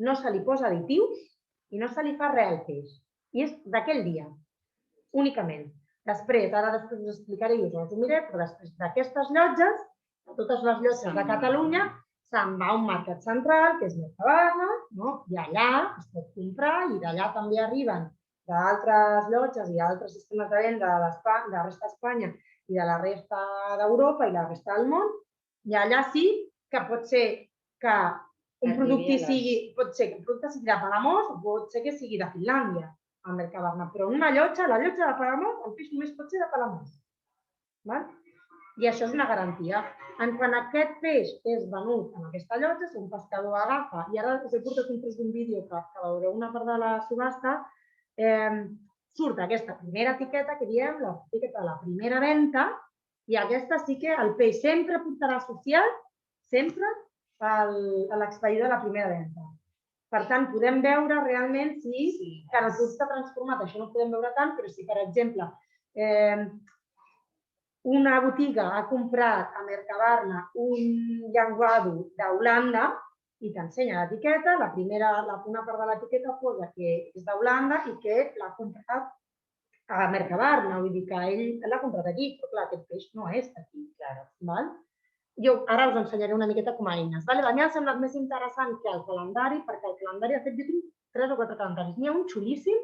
no se li posa additius i no se li fa res al peix. I és d'aquell dia, únicament. Després us explicaré i us ho resumiré, però després d'aquestes llotges, de totes les llotges de Catalunya, se'n va a un mercat central, que és Mercabarna, i allà es pot comprar i d'allà també arriben d'altres llotges i altres sistemes de venda de la resta d'Espanya i de la resta d'Europa i la resta del món, i allà sí que pot ser que un producte sigui de Palamós o pot ser que sigui de Finlàndia, al Mercabarna, però en una llotja, la llotja de Palamós, el peix només pot ser de Palamós. I això és una garantia. Quan aquest peix és venut en aquesta llotja, si un pescador agafa, i ara us he portat un tros d'un vídeo que veureu una part de la subhasta, surt aquesta primera etiqueta que diem, l'etiqueta de la primera venda, i aquesta sí que el peix sempre portarà associat, sempre, a l'expedidor de la primera venda. Per tant, podem veure realment si cada producte està transformat. Això no ho podem veure tant, però si, per exemple, una botiga ha comprat a Mercabarna un llenguado d'Holanda i t'ensenya l'etiqueta, una part de l'etiqueta posa que és d'Holanda i que l'ha comprat a Mercabarna, vull dir que ell l'ha comprat aquí, però clar, aquest peix no és d'aquí. Jo ara us ensenyaré una miqueta com a eines. A mi m'ha semblat més interessant que el calendari, perquè el calendari, de fet, jo tinc 3 o 4 calendaris. N'hi ha un xulíssim,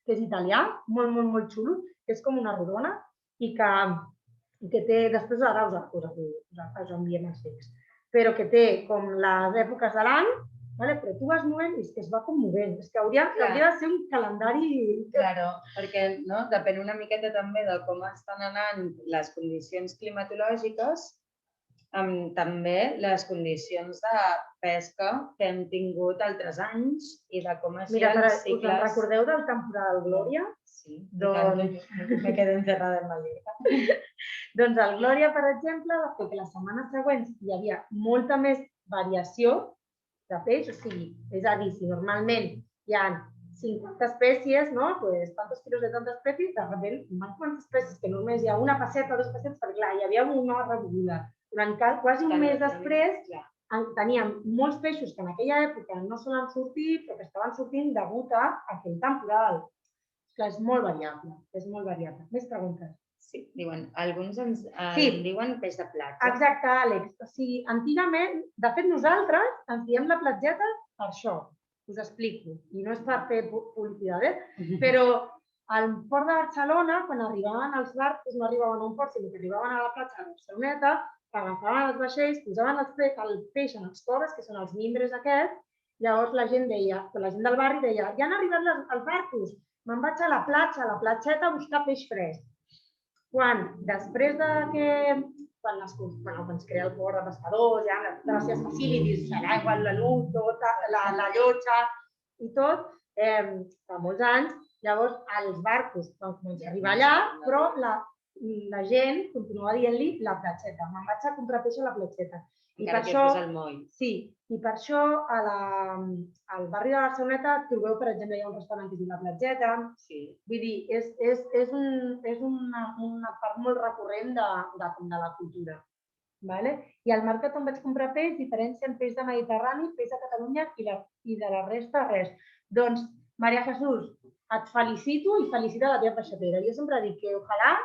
que és italià, molt, molt, molt xulo, que és com una rodona i que té, després ara us enviem els links, però que té com les èpoques de l'any, però tu vas movent i és que es va com movent. És que hauria de ser un calendari... Claro, perquè depèn una miqueta també de com estan anant les condicions climatològiques, també les condicions de pesca que hem tingut altres anys i de com així els cicles... Mira, us recordeu del temporal Glòria? Sí, me quedo encerrada en Mallorca. Doncs el Glòria, per exemple, va fer que les setmanes següents hi havia molta més variació de peix, o sigui, és a dir, si normalment hi ha 50 espècies, tantos quilos de tantes espècies, de repente van quantes espècies que només hi ha una passeta o 2 passetes, perquè clar, hi havia una rebuda. Durant quasi un mes després teníem molts peixos que en aquella època no solen sortir, però que estaven sortint degut a aquell temporal. Clar, és molt variable, és molt variable. Més preguntes? Sí, diuen, alguns ens diuen peix de platja. Exacte, Àlex. O sigui, antigament, de fet, nosaltres ens diem la platgeta per això. Us explico. I no és per fer publicitat, però al port de Barcelona, quan arribaven els barcos, no arribaven a un port, sinó que arribaven a la platja de Barceloneta, agafaven els vaixells, posaven el peix en els cobres, que són els mimbres aquests, Llavors la gent del barri deia, ja han arribat els barcos, me'n vaig a la platja, a la platxeta, a buscar peix fresc. Després que quan es crea el port de pescadors, hi ha les seves facilities, l'aigua, la llum, la llotja i tot, fa molts anys, llavors els barcos van començar a arribar allà, però la gent continuava dient-li la platxeta, me'n vaig a comprar peix a la platxeta. I per això, sí, i per això al barri de Barceloneta trobeu, per exemple, hi ha un restaurant que es diu La Platgeta. Vull dir, és una part molt recurrent de la cultura. I al mercat on vaig comprar peix, diferencien peix de Mediterrani, peix de Catalunya i de la resta res. Doncs, Maria Jesús, et felicito i felicita la teva peixatera. Jo sempre dic que ojalà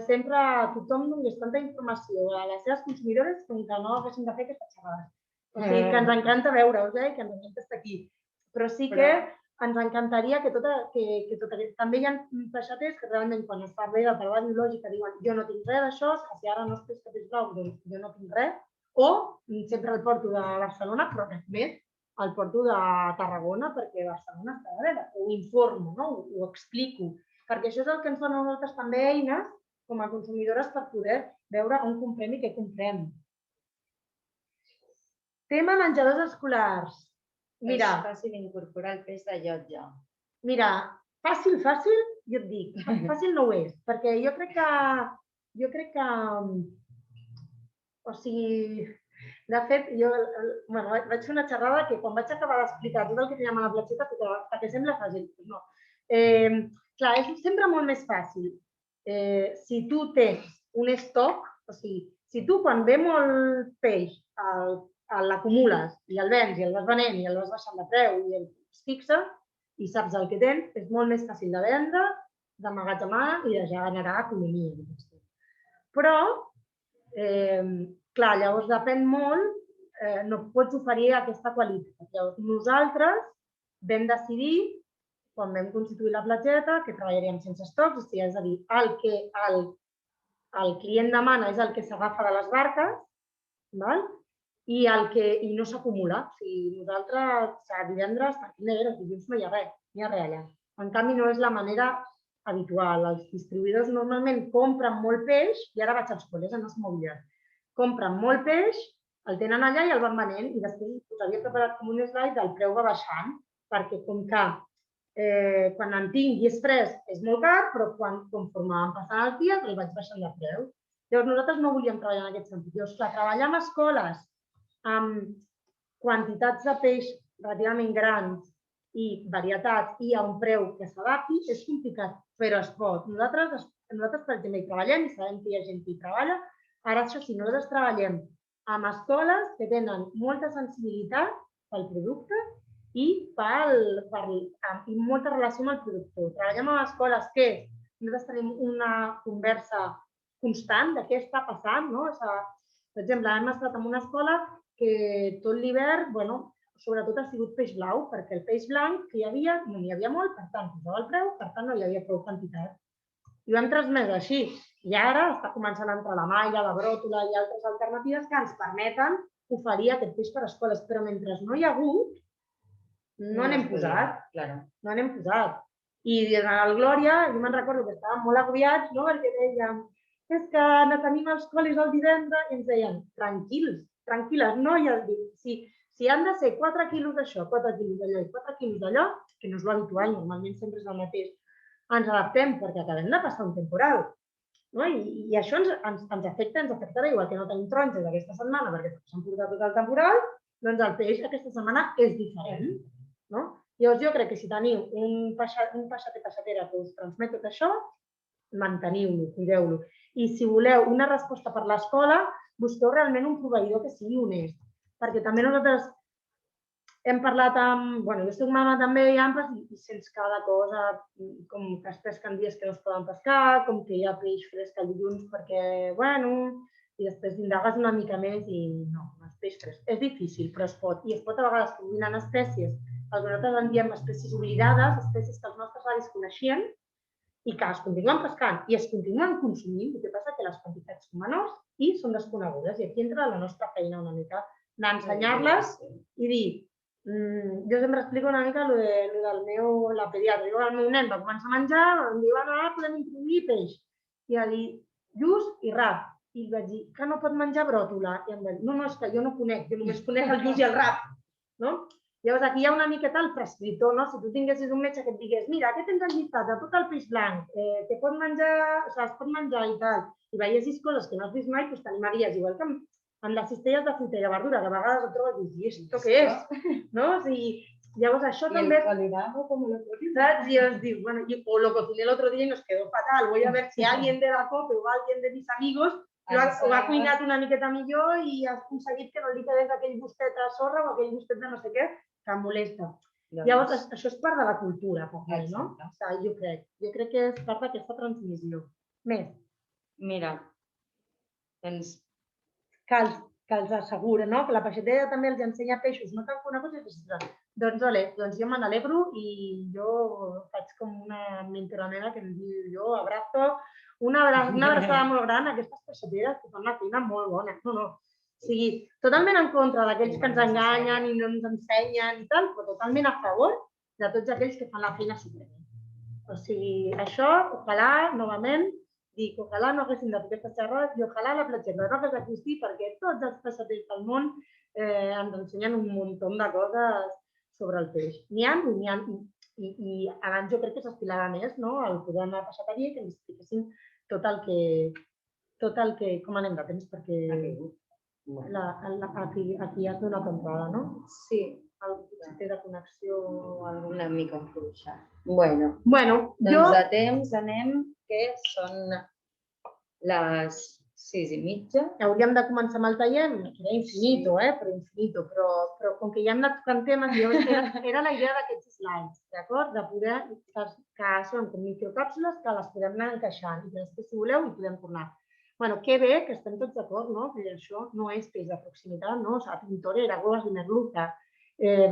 sempre tothom donés tanta informació a les seves consumidores com que no haguéssim de fer aquestes xerrades. O sigui, que ens encanta veure-us, que ens encanta estar aquí. Però sí que ens encantaria que també hi ha peixaters que realment quan es parla de parlar biològica diuen jo no tinc res d'això, si ara no es pesca peix blau, doncs jo no tinc res. O sempre el porto de Barcelona, però res més, el porto de Tarragona perquè Barcelona està darrere. Ho informo, ho explico. Perquè això és el que ens dona a nosaltres també eines com a consumidores per poder veure on comprem i què comprem. Tema menjadors escolars. És fàcil incorporar el peix de llotja. Mira, fàcil, jo et dic, fàcil no ho és, perquè jo crec que, o sigui, de fet, jo vaig fer una xerrada que quan vaig acabar d'explicar tot el que teníem a la platxeta, perquè sembla fàcil, no. Clar, és sempre molt més fàcil. Si tu tens un estoc, o sigui, si tu quan ve molt peix l'acumules i el vens i el vas venent i el vas baixant de preu i es fixa i saps el que tens, és molt més fàcil de vendre, d'emmagatzemar i de generar economia. Però, clar, llavors depèn molt, no pots oferir aquesta qualitat. Llavors nosaltres vam decidir quan vam constituir la platgeta, que treballaríem sense estocs, és a dir, el que el client demana és el que s'agafa de les barques i no s'acumula. O sigui, nosaltres divendres, dilluns no hi ha res allà. En canvi, no és la manera habitual. Els distribuïdors normalment compren molt peix, i ara vaig als col·les, no es mouen. Compren molt peix, el tenen allà i el van venent, i després us havia preparat com un slide del preu va baixant, perquè com que quan en tinc i és fresc és molt car, però conforme van passant els dies el vaig baixant de preu. Llavors nosaltres no volíem treballar en aquest sentit. Llavors, treballar amb escoles amb quantitats de peix relativament grans i varietats i a un preu que s'adapti és complicat, però es pot. Nosaltres, per exemple, hi treballem i sabem que hi ha gent que hi treballa. Ara, això sí, nosaltres treballem amb escoles que tenen molta sensibilitat pel producte i molta relació amb el productor. Treballem amb escoles que nosaltres tenim una conversa constant de què està passant. Per exemple, hem estat en una escola que tot l'hivern, sobretot ha sigut peix blau, perquè el peix blanc que hi havia no n'hi havia molt, per tant, posava el preu, per tant, no hi havia prou quantitat. I ho hem transmès així. I ara està començant a entrar la malla, la bròtola i altres alternatives que ens permeten oferir aquest peix per a escoles, però mentre no hi ha hagut, no n'hem posat. No n'hem posat. I al Glòria, jo me'n recordo que estàvem molt agobiats, perquè dèiem és que no tenim els col·lis el divendres, i ens deien, tranquil·les, no hi ha el dia. Si han de ser 4 quilos d'això, 4 quilos d'allò i 4 quilos d'allò, que no és l'habitual, normalment sempre és el mateix, ens adaptem perquè acabem de passar un temporal. I això ens afectarà, igual que no tenim taronges aquesta setmana perquè s'han portat tot el temporal, doncs el peix aquesta setmana és diferent. Llavors jo crec que si teniu un peixater-peixatera que us transmet tot això, manteniu-lo, cuideu-lo. I si voleu una resposta per l'escola, busqueu realment un proveïdor que sigui honest. Perquè també nosaltres hem parlat amb... Jo soc mama també i ampes i sents cada cosa, com que es pesquen dies que no es poden pescar, com que hi ha peix fresc el dilluns perquè, i després indagues una mica més i no, el peix fresc. És difícil, però es pot. I es pot a vegades combinant espècies. Nosaltres en diem espècies oblidades, espècies que els nostres avis coneixien i que es continuen pescant i es continuen consumint. El que passa que les quantitats són menors i són desconegudes. I aquí entra la nostra feina una mica d'ensenyar-les i dir, Jo sempre explico una mica la pediatra. Jo, el meu nen va començar a menjar, em diu, podem introduir peix. I va dir, lluç i rap. I vaig dir, que no pot menjar bròtola. I em va dir, no, és que jo no conec, jo només conec el lluç i el rap. Llavors, aquí hi ha una miqueta el prescriptor, no? Si tu tinguessis un metge que et digués, mira, aquí tens el llistat de tot el peix blanc, que pot menjar, o sigui, es pot menjar i tal, i veiessis coses que no has vist mai, doncs t'animaries, igual que amb les cistelles de fruita i de verdura, que a vegades et trobes i dius, i esto què és? No? O sigui, llavors això també... ¿Y el colorado como lo otro? ¿Sabes? Y os digo, bueno, o lo cociné el otro día y nos quedó fatal. Voy a ver si alguien de la COPE o alguien de mis amigos ho ha cuinat una miqueta millor i has aconseguit que no li quedés aquell gustet a sorra o aquell gustet de no sé què que em molesta. Llavors, això és part de la cultura, per mi, no? Jo crec que és part d'aquesta transmissió. Més. Mira, doncs... Que els assegura, no? Que la peixatera també els ensenya peixos no tan coneguts. Doncs jo me n'alegro i jo faig com una mentora meva que em diu, jo abrazo, una abraçada molt gran a aquestes peixateres que fan una feina molt bona. No. O sigui, totalment en contra d'aquells que ens enganyen i no ens ensenyen i tal, però totalment a favor de tots aquells que fan la feina suprema. O sigui, això, ojalà, novament, dic, ojalà no haguessin de fer aquestes xerrades i ojalà la platgeta no hagués d'existir perquè tots els peixaters del món ens ensenyen un munt de coses sobre el peix. N'hi ha, i abans jo crec que s'estilava més el poder anar a peixateria i que ens expliquessin tot el que... Com anem de temps? Perquè aquí has donat entrada, no? Sí. Si té de connexió o una mica fluixa. Bueno, doncs de temps anem, que són les 6:30. Hauríem de començar amb el taller, que era infinito, però com que ja hem anat tocant temes, era la idea d'aquests slides, d'acord? De poder, que són com microcàpsules que les podem anar encaixant i que després, si voleu, hi podem tornar. Bueno, que bé que estem tots d'acord, no? Que això no és peix de proximitat, no? O sigui, pintorera, huevos de merluza,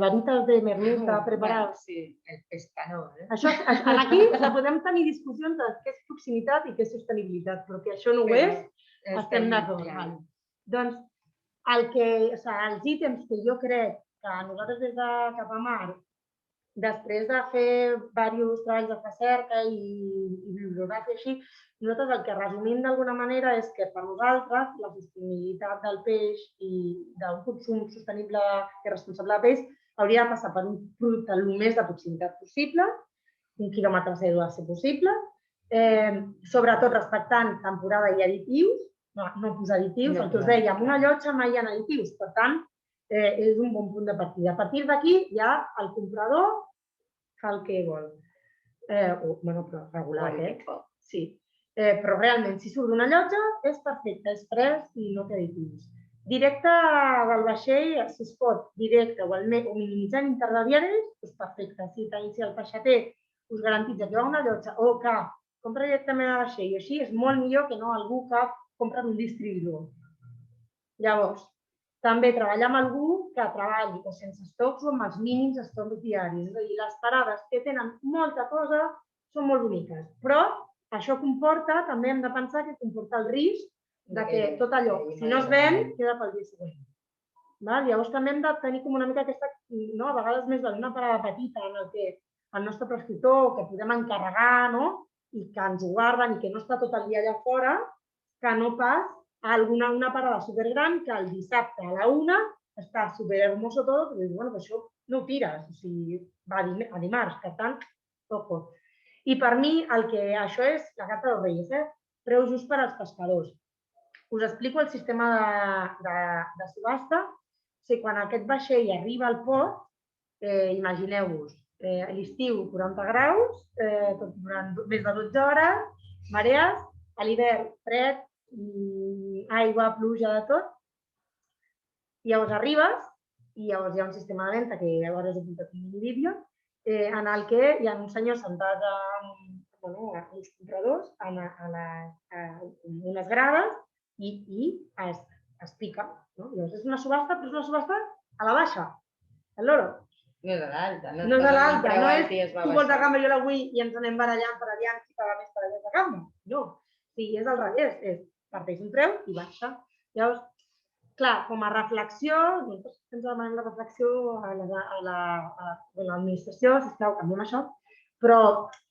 varitas de merluza preparadas. Sí, el pescador. Això, aquí podem tenir discussions de què és proximitat i què és sostenibilitat, però que això no ho és, estem d'acord. Doncs els ítems que jo crec que nosaltres des de Capamar, després de fer diversos treballs de recerca i bibliografia així, nosaltres el que resumim d'alguna manera és que per nosaltres la sostenibilitat del peix i d'un consum sostenible i responsable de peix hauria de passar per un producte el més de proximitat possible, un quilòmetre zero ha de ser possible, sobretot respectant temporada i additius, no posar additius, el que us deia, amb una llotja mai hi ha additius, per tant, és un bon punt de partida. A partir d'aquí ja el comprador fa el que vol. Però regulat, sí. Però realment, si surt d'una llotja, és perfecte, és fresc i no té additius. Directe del vaixell, si es pot, directe o minimitzant intermediaris, és perfecte. Si el peixater us garantitza que va a una llotja o que compra directament al vaixell i així, és molt millor que no algú que compra d'un distribuïdor. Llavors, també treballar amb algú que treballi o sense estocs o amb els mínims estocs diaris. És a dir, les parades que tenen molta cosa són molt boniques, però això comporta, també hem de pensar que comporta el risc que tot allò, si no es ven, queda pel dia següent. Llavors també hem de tenir com una mica aquesta, a vegades més d'una parada petita en què el nostre prescriptor, que podem encarregar i que ens ho guarden i que no està tot el dia allà fora, que no pas una parada supergran que el dissabte a la 1 està superhermoso tot, i dius, que això no ho tires, o sigui, va a dimarts, per tant, ojo. I per mi això és la carta dels Reis, preu just per als pescadors. Us explico el sistema de subhasta. Quan aquest vaixell arriba al port, imagineu-vos, a l'estiu 40 graus, durant més de 12 hores, marees, a l'hivern fred, aigua, pluja, de tot. Llavors arribes i llavors hi ha un sistema de venda que llavors he apuntat un mini-vídeo en el que hi ha uns senyors sentats uns compradors a unes grades i es pica. Llavors és una subhasta, però és una subhasta a la baixa, al loro. No és a l'alta. No és a l'alta, no és tu vols de gamma, jo la vull i ens anem barallant per aviam qui paga més per allò de gamma. No, sí, és al revés, parteix un preu i baixa. Llavors, clar, com a reflexió, nosaltres ens demanem la reflexió a l'administració, sisplau, canviem això, però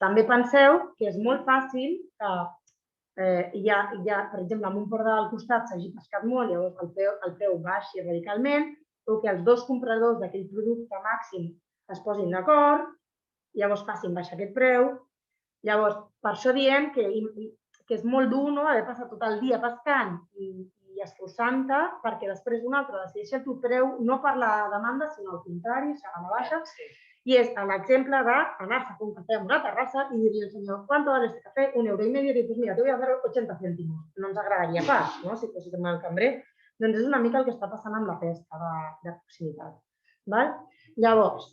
també penseu que és molt fàcil que per exemple, en un port del costat s'hagi pescat molt, llavors el preu baixi radicalment, o que els dos compradors d'aquell producte màxim es posin d'acord, llavors facin baixar aquest preu. Llavors, per això diem que és molt dur haver passat tot el dia pescant i esforçant-te perquè després un altre decideixi el teu preu no per la demanda, sinó al contrari, a la baixa. I és l'exemple d'anar-se a fer un cafè a una terrassa i dir-li al senyor, ¿cuánto vale este café? €1,50. I dir, pues mira, te voy a hacer 80 cèntimos. No ens agradaria pas, no?, si fossis el cambrer. Doncs és una mica el que està passant amb la pesca de proximitat. Llavors,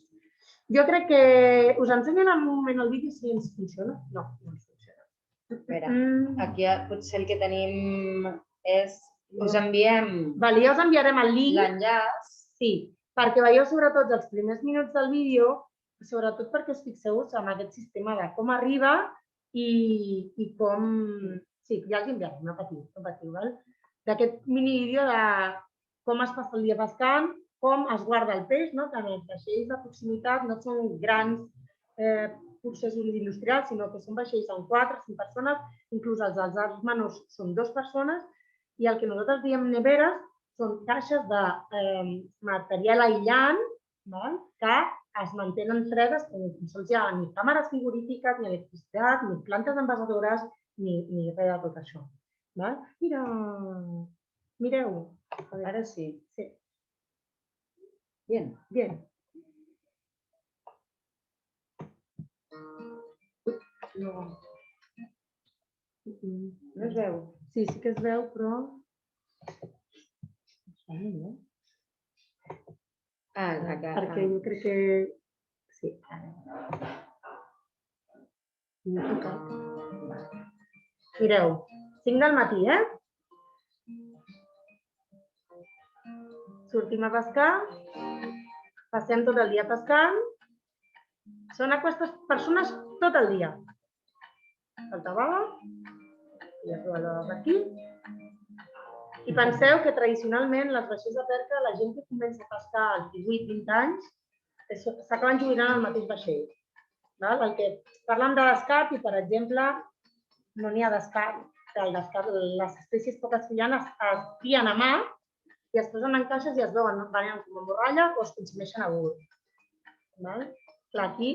jo crec que us ensenyen en un moment el vídeo si ens funciona. No, no ens funciona. Espera, aquí potser el que tenim és... Us enviem Ja us enviarem el link. l'enllaç. Sí, perquè veieu sobretot els primers minuts del vídeo, sobretot perquè us fixeu en aquest sistema de com arriba i com... Sí, ja els enviarem, no patiu, d'aquest minivídeo de com es passa el dia pescant, com es guarda el peix, que en els vaixells de proximitat no són grans processos industrials, sinó que són vaixells amb 4 o 5 persones, inclús els arts menors són 2 persones, i el que nosaltres diem neveres són caixes de material aïllant que es mantenen fredes, que no sols hi ha ni càmeres frigorífiques, ni electricitat, ni plantes envasadores, ni res de tot això. Mira, mireu. Ara sí. Sí. Bien. Bien. No es veu? Sí, sí que es veu, però... Perquè jo crec que... Sí. Mireu, 5 del matí, Sortim a pescar, passem tot el dia pescant. Són aquestes persones tot el dia. Salta bala, ja es veu aquí. I penseu que tradicionalment les vaixells de pesca, la gent que comença a pescar als 18-20 anys, s'acaben jubilant al mateix vaixell. Parlem de descat i, per exemple, no n'hi ha descat. Les espècies poc esfillanes es pien a mà i es posen en caixes i es veuen com a morralla o es consumeixen a gust. Clar, aquí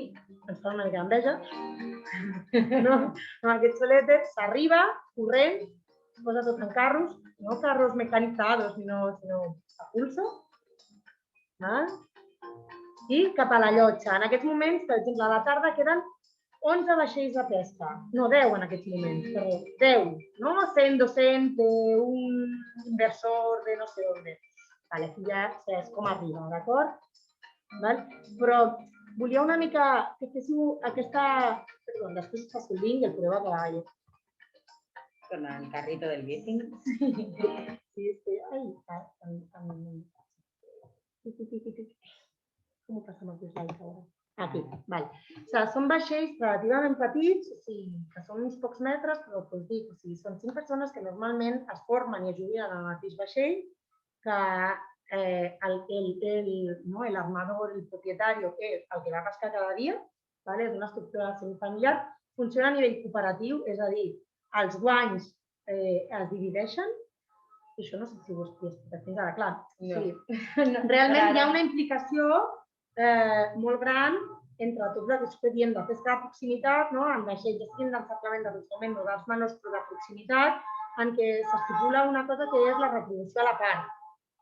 ens fa una mica d'enveja. Amb aquest solete s'arriba corrent, es posa tot en carros, no carros mecanizados, sinó a pulso. I cap a la llotja. En aquests moments, per exemple, a la tarda queden 11 vaixells de pesca. No, 10 en aquests moments, perdó. 10. No 100, 200, un inversor de no sé on. Aquí ja és com arriba, d'acord? Però volia una mica que féssiu aquesta... Perdó, després us passo el link i el podeu acabar. Con el carrito del bici. Sí, ai, com ho passem aquí ara? Aquí, vale. Són vaixells relativament petits, que són uns pocs metres, però són 5 persones que normalment es formen i es jubilen al mateix vaixell, que l'armador, el propietari, és el que va pescar cada dia, és una estructura semifamiliar, funciona a nivell cooperatiu, és a dir, els guanys es divideixen, i això no sé si ho he explicat fins ara, clar. Realment hi ha una implicació molt gran entre tot el que estic dient de pesca de proximitat, en vaixells d'encerclament de rossament o dels menors però de proximitat, en què s'estipula una cosa que és la retribució a la part,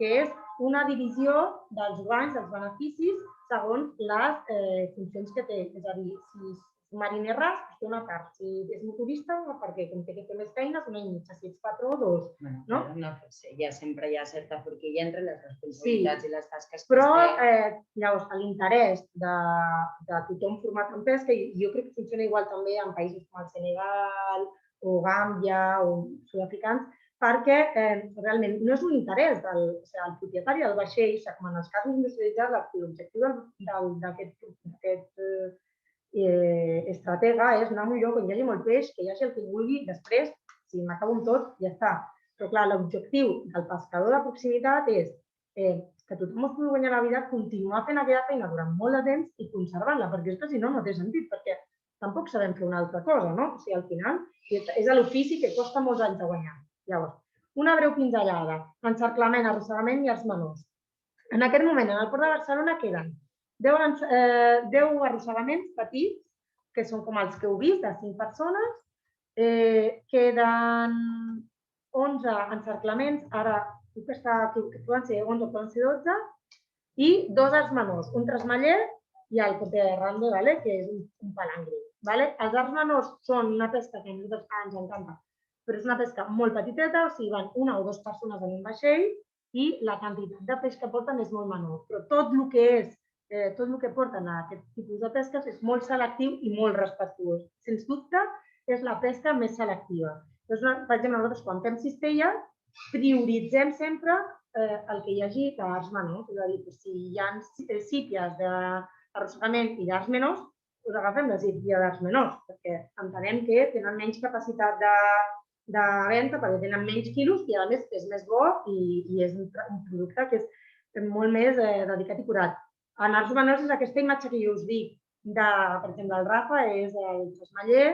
que és una divisió dels guanys, dels beneficis, segons les funcions que té. És a dir, si és mariner ras, té una part. Si és motorista, perquè com té que fer més feines, una i mitja. Si ets patró, 2. No sé, ja sempre hi ha certa forquilla entre les responsabilitats i les tasques. Però, llavors, l'interès de tothom format en pesca, jo crec que funciona igual també en països com el Senegal o Gàmbia o sud-africans, perquè realment no és un interès del propietari del vaixell, com en els casos industrialitzats, l'objectiu d'aquest estratega és anar a un lloc on hi hagi molt peix, que hi hagi el que vulgui, després, si m'acabo amb tot, ja està. Però, clar, l'objectiu del pescador de proximitat és que tothom es pugui guanyar la vida, continuar fent aquella feina durant molt de temps i conservar-la, perquè és que si no, no té sentit, perquè tampoc sabem fer una altra cosa, no? O sigui, al final, és l'ofici que costa molts anys de guanyar. Llavors, una breu pinzellada, encerclament, arrossegament i els menors. En aquest moment, en el Port de Barcelona, queden 10 arrossegaments petits, que són com els que heu vist, de 5 persones, queden 11 encerclaments, ara puc estar aquí, que poden ser 11 o poden ser 12, i 2 arts menors, un tresmaller i el cote de rande, que és un palangre. Els arts menors són una pesca que a nosaltres ens encanta, però és una pesca molt petiteta, o sigui, van 1 o 2 persones en un vaixell i la quantitat de peix que porten és molt menor. Però tot el que porten a aquest tipus de pesques és molt selectiu i molt respectuós. Sens dubte, és la pesca més selectiva. Per exemple, nosaltres quan fem cistella prioritzem sempre el que hi hagi d'arts menors. És a dir, si hi ha sípies d'arrossegament i d'arts menors, us agafem la sípia d'arts menors, perquè entenem que tenen menys capacitat de venda, perquè tenen menys quilos i, a més, és més bo i és un producte que és molt més dedicat i curat. En arts menors és aquesta imatge que jo us dic. Per exemple, el Rafa és el tresmaller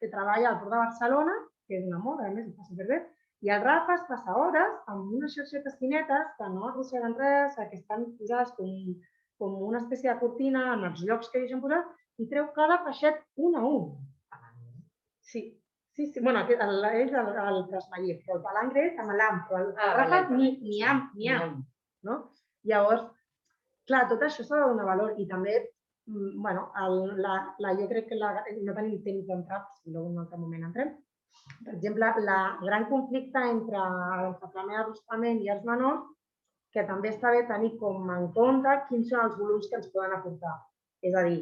que treballa al Port de Barcelona, que és un amor, a més, ho fa superbé, i el Rafa es passa hores amb unes xarxetes finetes que no arrosseguen res, que estan posades com una espècie de cortina en els llocs que deixen posar, i treu cada peixet un a un. Sí. Bueno, ell és el tresmaller, però el palangre és amb l'am, però el Rafa ni am. Llavors, clar, tot això s'ha de donar valor i també, jo crec que no tenim temps d'entrar, si no en un altre moment entrem. Per exemple, el gran conflicte entre l'encerclament, arrossegament i arts menors, que també està bé tenir com en compte quins són els volums que ens poden aportar. És a dir,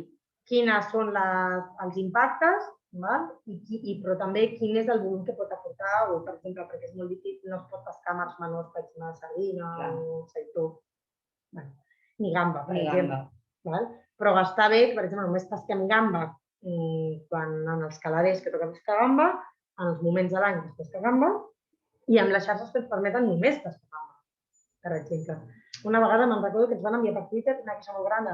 quins són els impactes, però també quin és el volum que pot aportar, o per exemple, perquè és molt difícil, no es pot pescar amb arts menors, per exemple, sardina o seitó, ni gamba, per exemple. Però està bé que, per exemple, només pesquem gamba quan en els caladers que toca pescar gamba, en els moments de l'any que es pesca gamba, i amb les xarxes que ens permeten només pescar gamba, per exemple. Una vegada me'n recordo que ens van enviar per Twitter una queixa molt gran,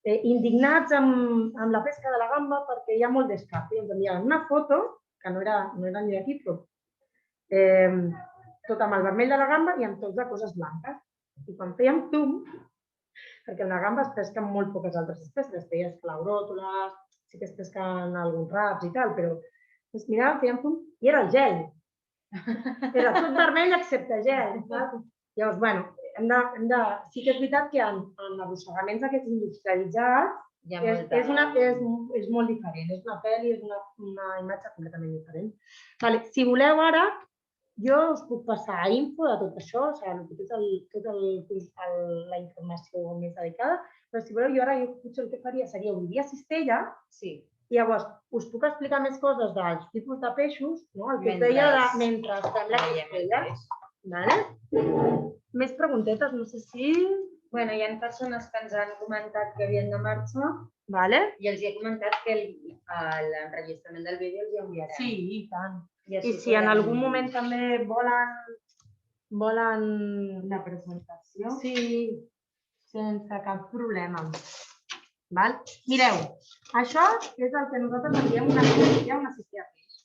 indignats amb la pesca de la gamba perquè hi ha molt d'escap. I ens enviaven una foto, que no era ni aquí, però tot amb el vermell de la gamba i amb tots de coses blanques. I quan fèiem zoom, perquè amb la gamba es pesquen molt poques altres espècies, es feien esclauròtoles, sí que es pesquen alguns raps i tal, però ens miràvem, fèiem zoom i era el gel. Era tot vermell excepte gel. Llavors, sí que és veritat que en arrossegaments aquests industrialitzats és molt diferent, és una pel·li, és una imatge completament diferent. Si voleu ara, jo us puc passar info de tot això, tota la informació més dedicada, però si voleu, jo ara potser el que faria seria obrir a cistella. I llavors, us puc explicar més coses dels tipus de peixos, el que us deia mentre fem la cistella. Més preguntetes, no sé si... Hi ha persones que ens han comentat que havien de marxar i els he comentat que l'enregistrament del vídeo els hi enviarem. Sí, i tant. I si en algun moment també volen la presentació, sí, sense cap problema. Mireu, això és el que nosaltres en diem una cistella peix.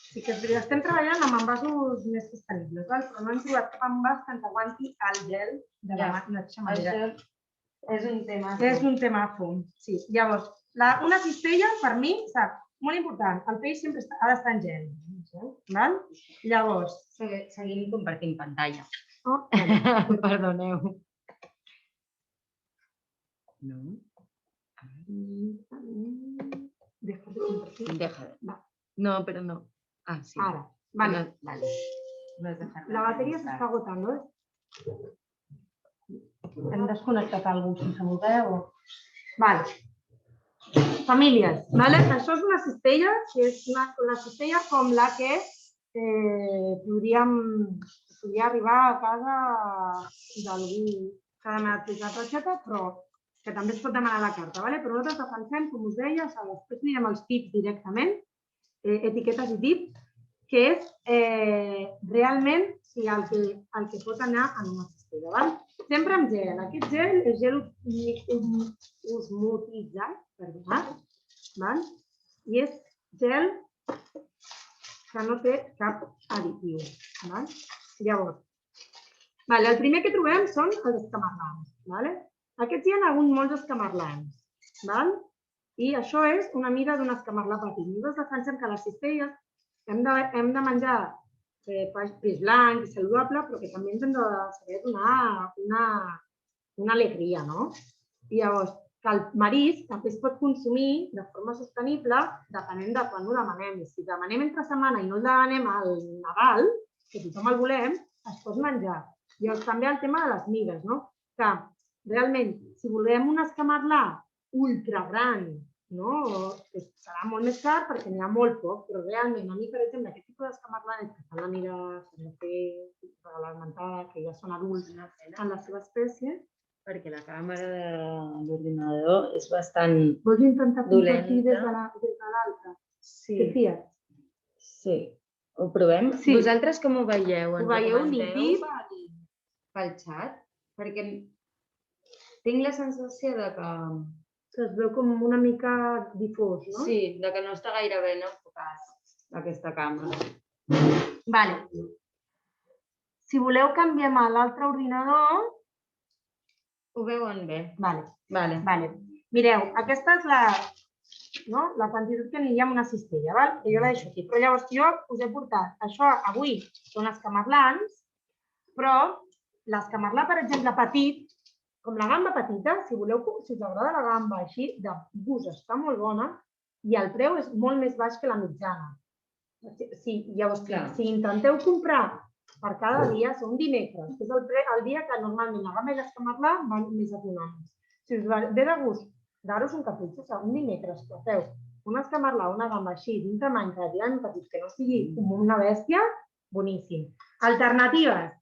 Sí que estem treballant amb envasos més sostenibles, però no hem trobat cap envàs que ens aguanti el gel de la mateixa manera. És un tema. És un tema a fons, sí. Llavors, una cistella, per mi, molt important, el peix sempre ha d'estar en gel. Llavors... Seguim compartint pantalla. Perdoneu. Deja de compartir. No, però no. Ah, sí. Ara. La bateria s'està agotant, no? Hem desconnectat alguna cosa, si se m'ho veu. Famílies. Això és una cistella, que és una cistella com la que podria arribar a casa d'algú que ha demanat la targeta, però que també es pot demanar a la carta. Però nosaltres defensem, com us deia, després anirem als tips directament, etiquetes i tips, que és realment el que pot anar en una cistella. Sempre amb gel. Aquest gel és gel osmotitzat, i és gel que no té cap additiu. Llavors, el primer que trobem són els escamarlans. Aquests hi ha hagut molts escamarlans. I això és una mida d'un escamarlà petit. Nosaltres defensem que les cistelles hem de menjar peix blanc i saludable, però que també ens hem de saber donar una alegria, no? I llavors, que el marisc també es pot consumir de forma sostenible depenent de quan ho demanem. Si demanem entre setmana i no el demanem al Nadal, que tothom el volem, es pot menjar. Llavors, també el tema de les mides, no? Que realment, si volem un escamarlà ultra gran, serà molt més car perquè n'hi ha molt poc, però realment, a mi, per exemple, aquest tipus d'escamarlans que fan la mida reglamentada, que ja són adults en la seva espècie, perquè la càmera de l'ordinador és bastant dolenta. Vols intentar compartir des de l'altra? Sí. Què fies? Sí. Ho provem? Vosaltres com ho veieu? Ho veieu nítid? Pel xat? Perquè tinc la sensació de que es veu com una mica difós, no? Sí, de que no està gaire ben enfocat aquesta càmera. Vale. Si voleu, canviem a l'altre ordinador. Ho veuen bé? Vale. Mireu, aquesta és la quantitat que aniria en una cistella, que jo la deixo aquí. Però llavors jo us he portat, això avui són escamarlans, però l'escamarlà, per exemple, petit, com la gamba petita, si us agrada la gamba així, de gust està molt bona i el preu és molt més baix que la mitjana. Llavors, si intenteu comprar per cada dia, són dimecres, que és el dia que normalment la gamba i l'escamarlà van més econòmics. Si us ve de gust dar-vos un capritxo, un dimecres que feu un escamarlà o una gamba així, d'un tamany relativament petit, que no sigui com una bèstia, boníssim. Alternatives.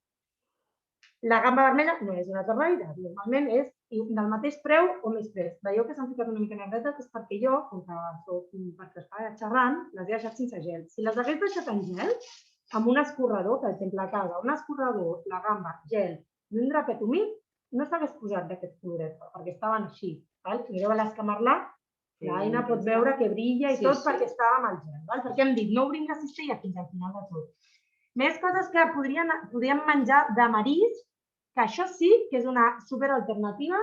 La gamba vermella no és una alternativitat, normalment és del mateix preu o més preu. Veieu que s'han ficat una mica negreta, que és perquè jo, perquè estava xerrant, les he deixat sense gel. Si les hagués deixat en gel, amb un escorredor, per exemple, a casa, un escorredor, la gamba, gel i un drapet humit, no s'hagués posat d'aquest coloret, perquè estaven així. Mireu l'escamarlà, l'Aina pot veure que brilla i tot perquè estava amb el gel. Perquè hem dit, no obrim la cistella fins al final de tot. Més coses que podríem menjar de marisc, que això sí que és una superalternativa.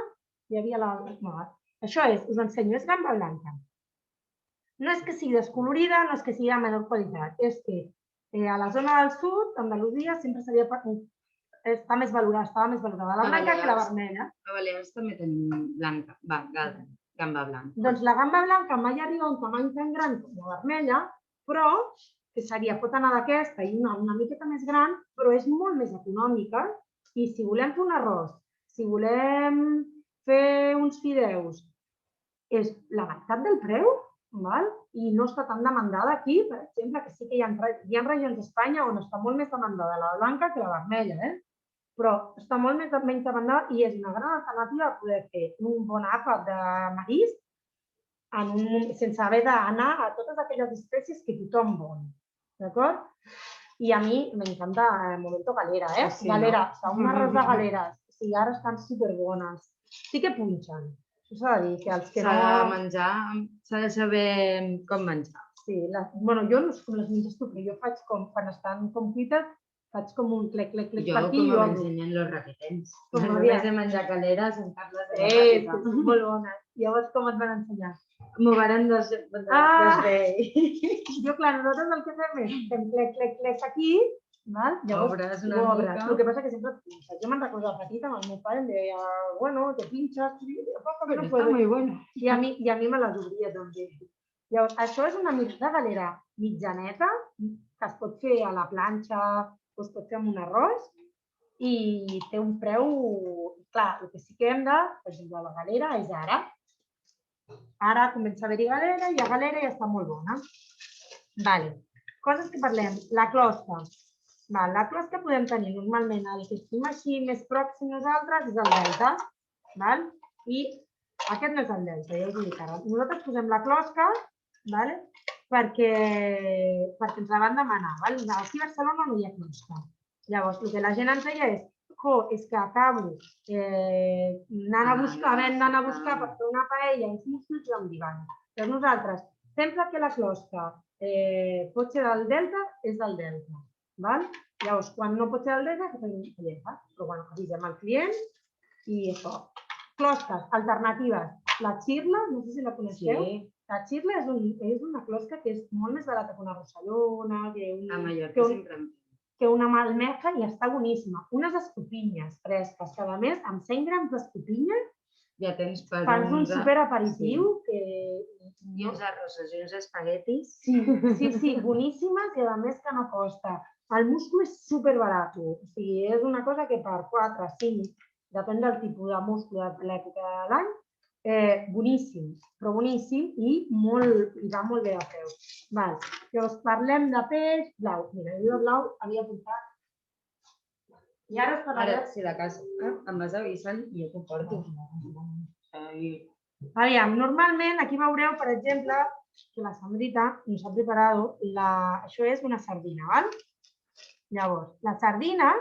Hi havia això és, us ensenyo, és gamba blanca. No és que sigui descolorida, no és que sigui de menor qualitat, és que a la zona del sud, a Andalusia, sempre estava més valorada la blanca que la vermella. A Balears també tenim blanca, gamba blanca. Doncs la gamba blanca mai arriba a un tamany tan gran com la vermella, però que pot anar d'aquesta i una miqueta més gran, però és molt més econòmica. I si volem fer un arròs, si volem fer uns fideus, és la meitat del preu i no està tan demandada aquí, per exemple, que sí que hi ha regions d'Espanya on està molt més demandada la blanca que la vermella, però està molt menys demandada i és una gran alternativa a poder fer un bon àpat de marisc sense haver d'anar a totes aquelles espècies que tothom vol. D'acord? I a mi m'encanta el momento galera, Galera, un arròs de galeres. Sí, ara estan superbones. Sí que punxen. Això s'ha de dir, que els que no... S'ha de menjar, s'ha de saber com menjar. Sí, jo no sé com les menges tu, però jo faig com, quan estan com cuites, faig com un clec-clec per aquí. Jo com m'ensenyen los repetents. Només de menjar galeres, sentar-les de la ràpida. Són molt bones. Llavors, com et van ensenyar? M'ho van desfer. Jo, clar, nosaltres el que fem és fem clec aquí, obres una mica. El que passa que sempre jo me'n recordo de petita, amb el meu pare em deia, bueno, te pinxes, però està molt bona. I a mi me les obria també. Llavors, això és una mica galera mitjaneta, que es pot fer a la planxa, o es pot fer amb un arròs, i té un preu, clar, el que sí que hem de, per exemple, la galera és ara. Ara comença a haver-hi galera i la galera ja està molt bona. Coses que parlem. La closca. La closca podem tenir normalment el que estem així més pròxim nosaltres és el delta. I aquest no és el delta, ja us ho dic ara. Nosaltres posem la closca perquè ens la van demanar. Aquí a Barcelona no hi ha closca. Llavors, el que la gent ens deia és és que acabo anant a buscar per fer una paella uns musclos i em diuen. Doncs nosaltres, sempre que la closca pot ser del Delta, és del Delta. Llavors, quan no pot ser del Delta, que tenim llepa. Però bueno, avisem al client i això. Closques alternatives. La xirla, no sé si la coneixeu. La xirla és una closca que és molt més barata que una rossellona, que una malmeja i està boníssima. Unes escopinyes fresques, que a més, amb 100 grams d'escopinyes, ja tens per fas un superaperitiu que... I uns arrossos i uns espaguetis. Sí, boníssimes i a més que no costa. El múscul és superbarat. O sigui, és una cosa que per 4, 5, depèn del tipus de múscul de l'època de l'any, boníssim, però boníssim i va molt bé de preu. Llavors parlem de peix blau. Mira, jo de blau havia apuntat. I ara es parlarà... Ara, si de cas em vas avisant i jo t'ho porto. Aviam, normalment aquí veureu, per exemple, que la Sandrita ens ha preparat, això és una sardina, val? Llavors, la sardina,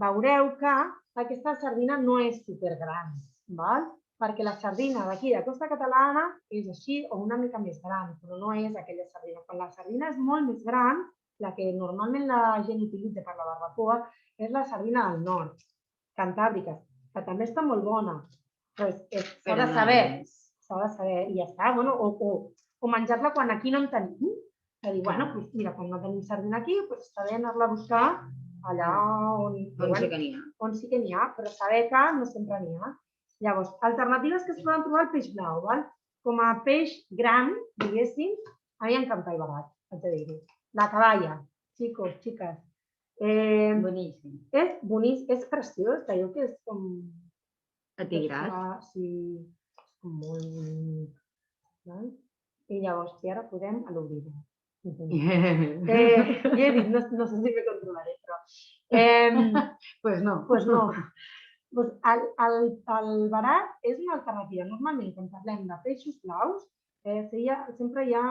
veureu que aquesta sardina no és supergran, val? Perquè la sardina d'aquí, de Costa Catalana, és així o una mica més gran, però no és aquella sardina. Quan la sardina és molt més gran, la que normalment la gent utilitza per la barbacoa, és la sardina del nord, cantàbrica, que també està molt bona. S'ha de saber, i ja està. O menjar-la quan aquí no en tenim. És a dir, mira, quan no tenim sardina aquí, està bé anar-la a buscar allà on sí que n'hi ha, però saber que no sempre n'hi ha. Llavors, alternatives que es poden trobar al peix blau. Com a peix gran, diguéssim, a mi m'encanta el barat, haig de dir-ho. La caballa, xicos, xiques. Boníssim. És boníssim, és preciós, veieu que és com... Atigrat. Sí, és com molt... I llavors, ara podem a l'obrir. Ja he dit, no sé si me controlaré, però... Doncs no. El barat és una alternativa. Normalment, quan parlem de peixos blaus, sempre hi ha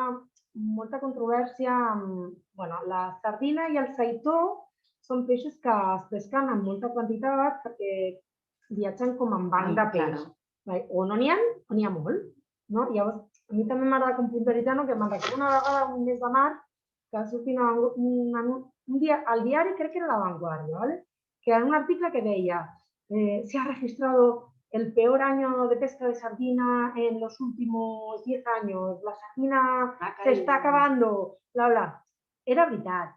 molta controvèrsia amb... La sardina i el seitó són peixos que es pesquen en molta quantitat perquè viatgen com en banc de peix. O no n'hi ha o n'hi ha molt. Llavors, a mi també m'agrada com puntualitzar que me'n recordo una vegada, un mes de març, que va sortir un dia al diari, crec que era La Vanguardia, que era un article que deia se ha registrado el peor año de pesca de sardina en los últimos 10 años, la sardina se está acabando, bla, bla. Era veritat,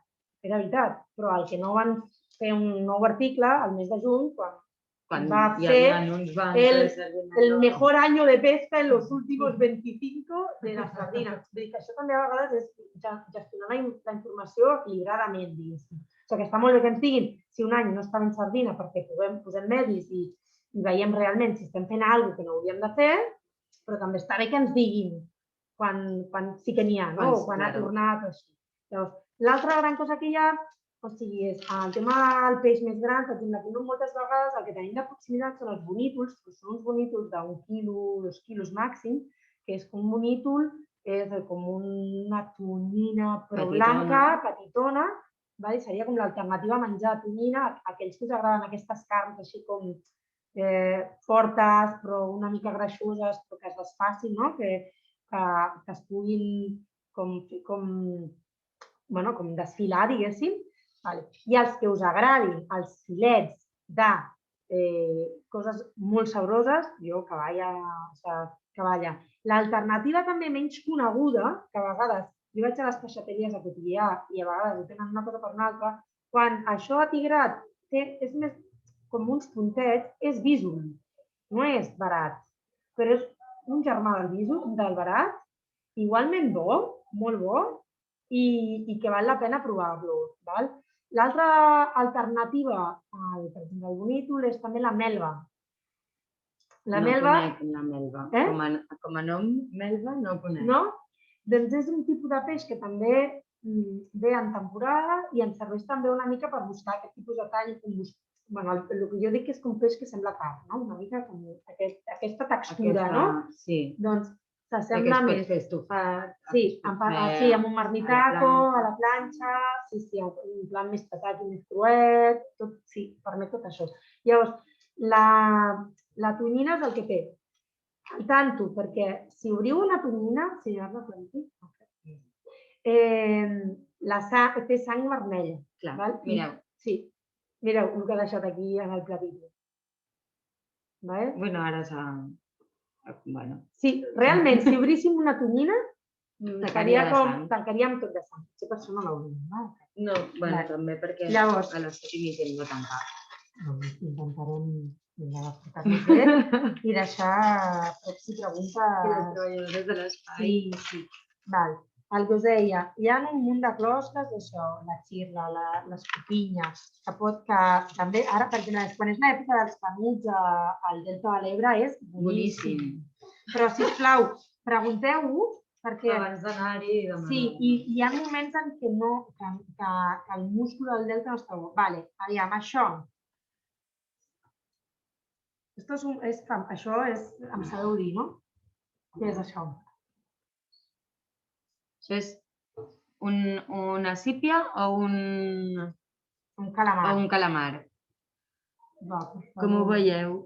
però el que no van fer un nou article al mes de juny, quan va ser el mejor año de pesca en los últimos 25 de la sardina. Vull dir que això també a vegades és gestionar la informació equilibradament, diguéssim. O sigui que està molt bé que ens diguin si un any no està ben sardina perquè posem medis i veiem realment si estem fent alguna cosa que no hauríem de fer, però també està bé que ens diguin quan sí que n'hi ha, o quan ha tornat o així. Llavors, l'altra gran cosa que hi ha, és el tema del peix més gran, per exemple, moltes vegades el que tenim de proximitat són els bonítols, però són uns bonítols d'1 quilo, 2 quilos màxim, que és un bonítol, és com una tonyina però blanca, petitona, seria com l'alternativa a menjar tonyina, aquells que us agraden aquestes carns així com fortes però una mica greixoses però que es desfacin, que es puguin com desfilar, diguéssim. I els que us agradin els filets de coses molt sabroses, jo caballa. L'alternativa també menys coneguda, que a vegades jo vaig a les peixateries a cotillear i a vegades ho tenen una cosa per una altra, quan això atigrat és més com uns puntets, és bísol, no és barat, però és un germà del bísol, del barat, igualment bo, molt bo, i que val la pena provar-lo. L'altra alternativa al bonítol és també la melva. No conec la melva. Com a nom, melva no conec. No? Doncs és un tipus de peix que també ve en temporada i ens serveix també una mica per buscar aquest tipus de tall. El que jo dic és que un peix que sembla carn, una mica com aquesta textura, no? Sí. Doncs s'assembla es pot més. fer estofat. Sí, amb un marmitaco, a la planxa, sí, un plat més petat i més cruet, tot, sí, permet tot això. Llavors, la tonyina és el que té. Al tanto, perquè si obriu una tonyina, si ja la planti, té sang vermella. Clar, mireu. Sí, mireu el que ha deixat aquí en el platit. Bueno, ara s'ha... Bueno. Sí, realment, si obríssim una tonyina, tancaríem tot de sang. Si per això no l'obrim. No, bueno, també perquè llavors, a les 7 i mitja hem de tancar. Intentarem portar-nos bé i deixar, si pregunta... I les treballadores de l'espai. Sí. Val. El que us deia, hi ha un munt de closques d'això, la xirla, les copinyes, que també, ara, perquè quan és l'època dels canuts al Delta de l'Ebre és boníssim. Però, sisplau, pregunteu-ho, perquè... Abans d'anar-hi i demanar. Sí, i hi ha moments en què el múscul del Delta no està bo. Vale, aviam, això. Això és, em sabeu dir, no? Què és això? Això és una sípia o un calamar. O un calamar. Com ho veieu?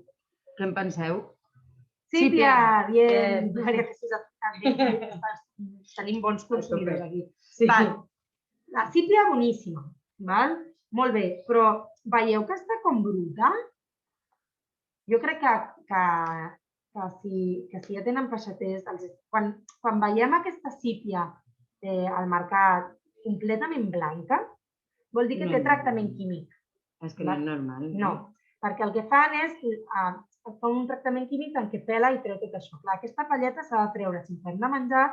Què en penseu? Sípia! Bien! Maria Jesús, tenim bons consumidors aquí. La sípia boníssima, molt bé, però veieu que està com bruta? Jo crec que si ja tenen peixaters, quan veiem aquesta sípia al mercat completament blanca, vol dir que té tractament químic. És que no és normal. No, perquè el que fan és un tractament químic en què pela i treu tot això. Clar, aquesta palleta s'ha de treure. Si hem de menjar,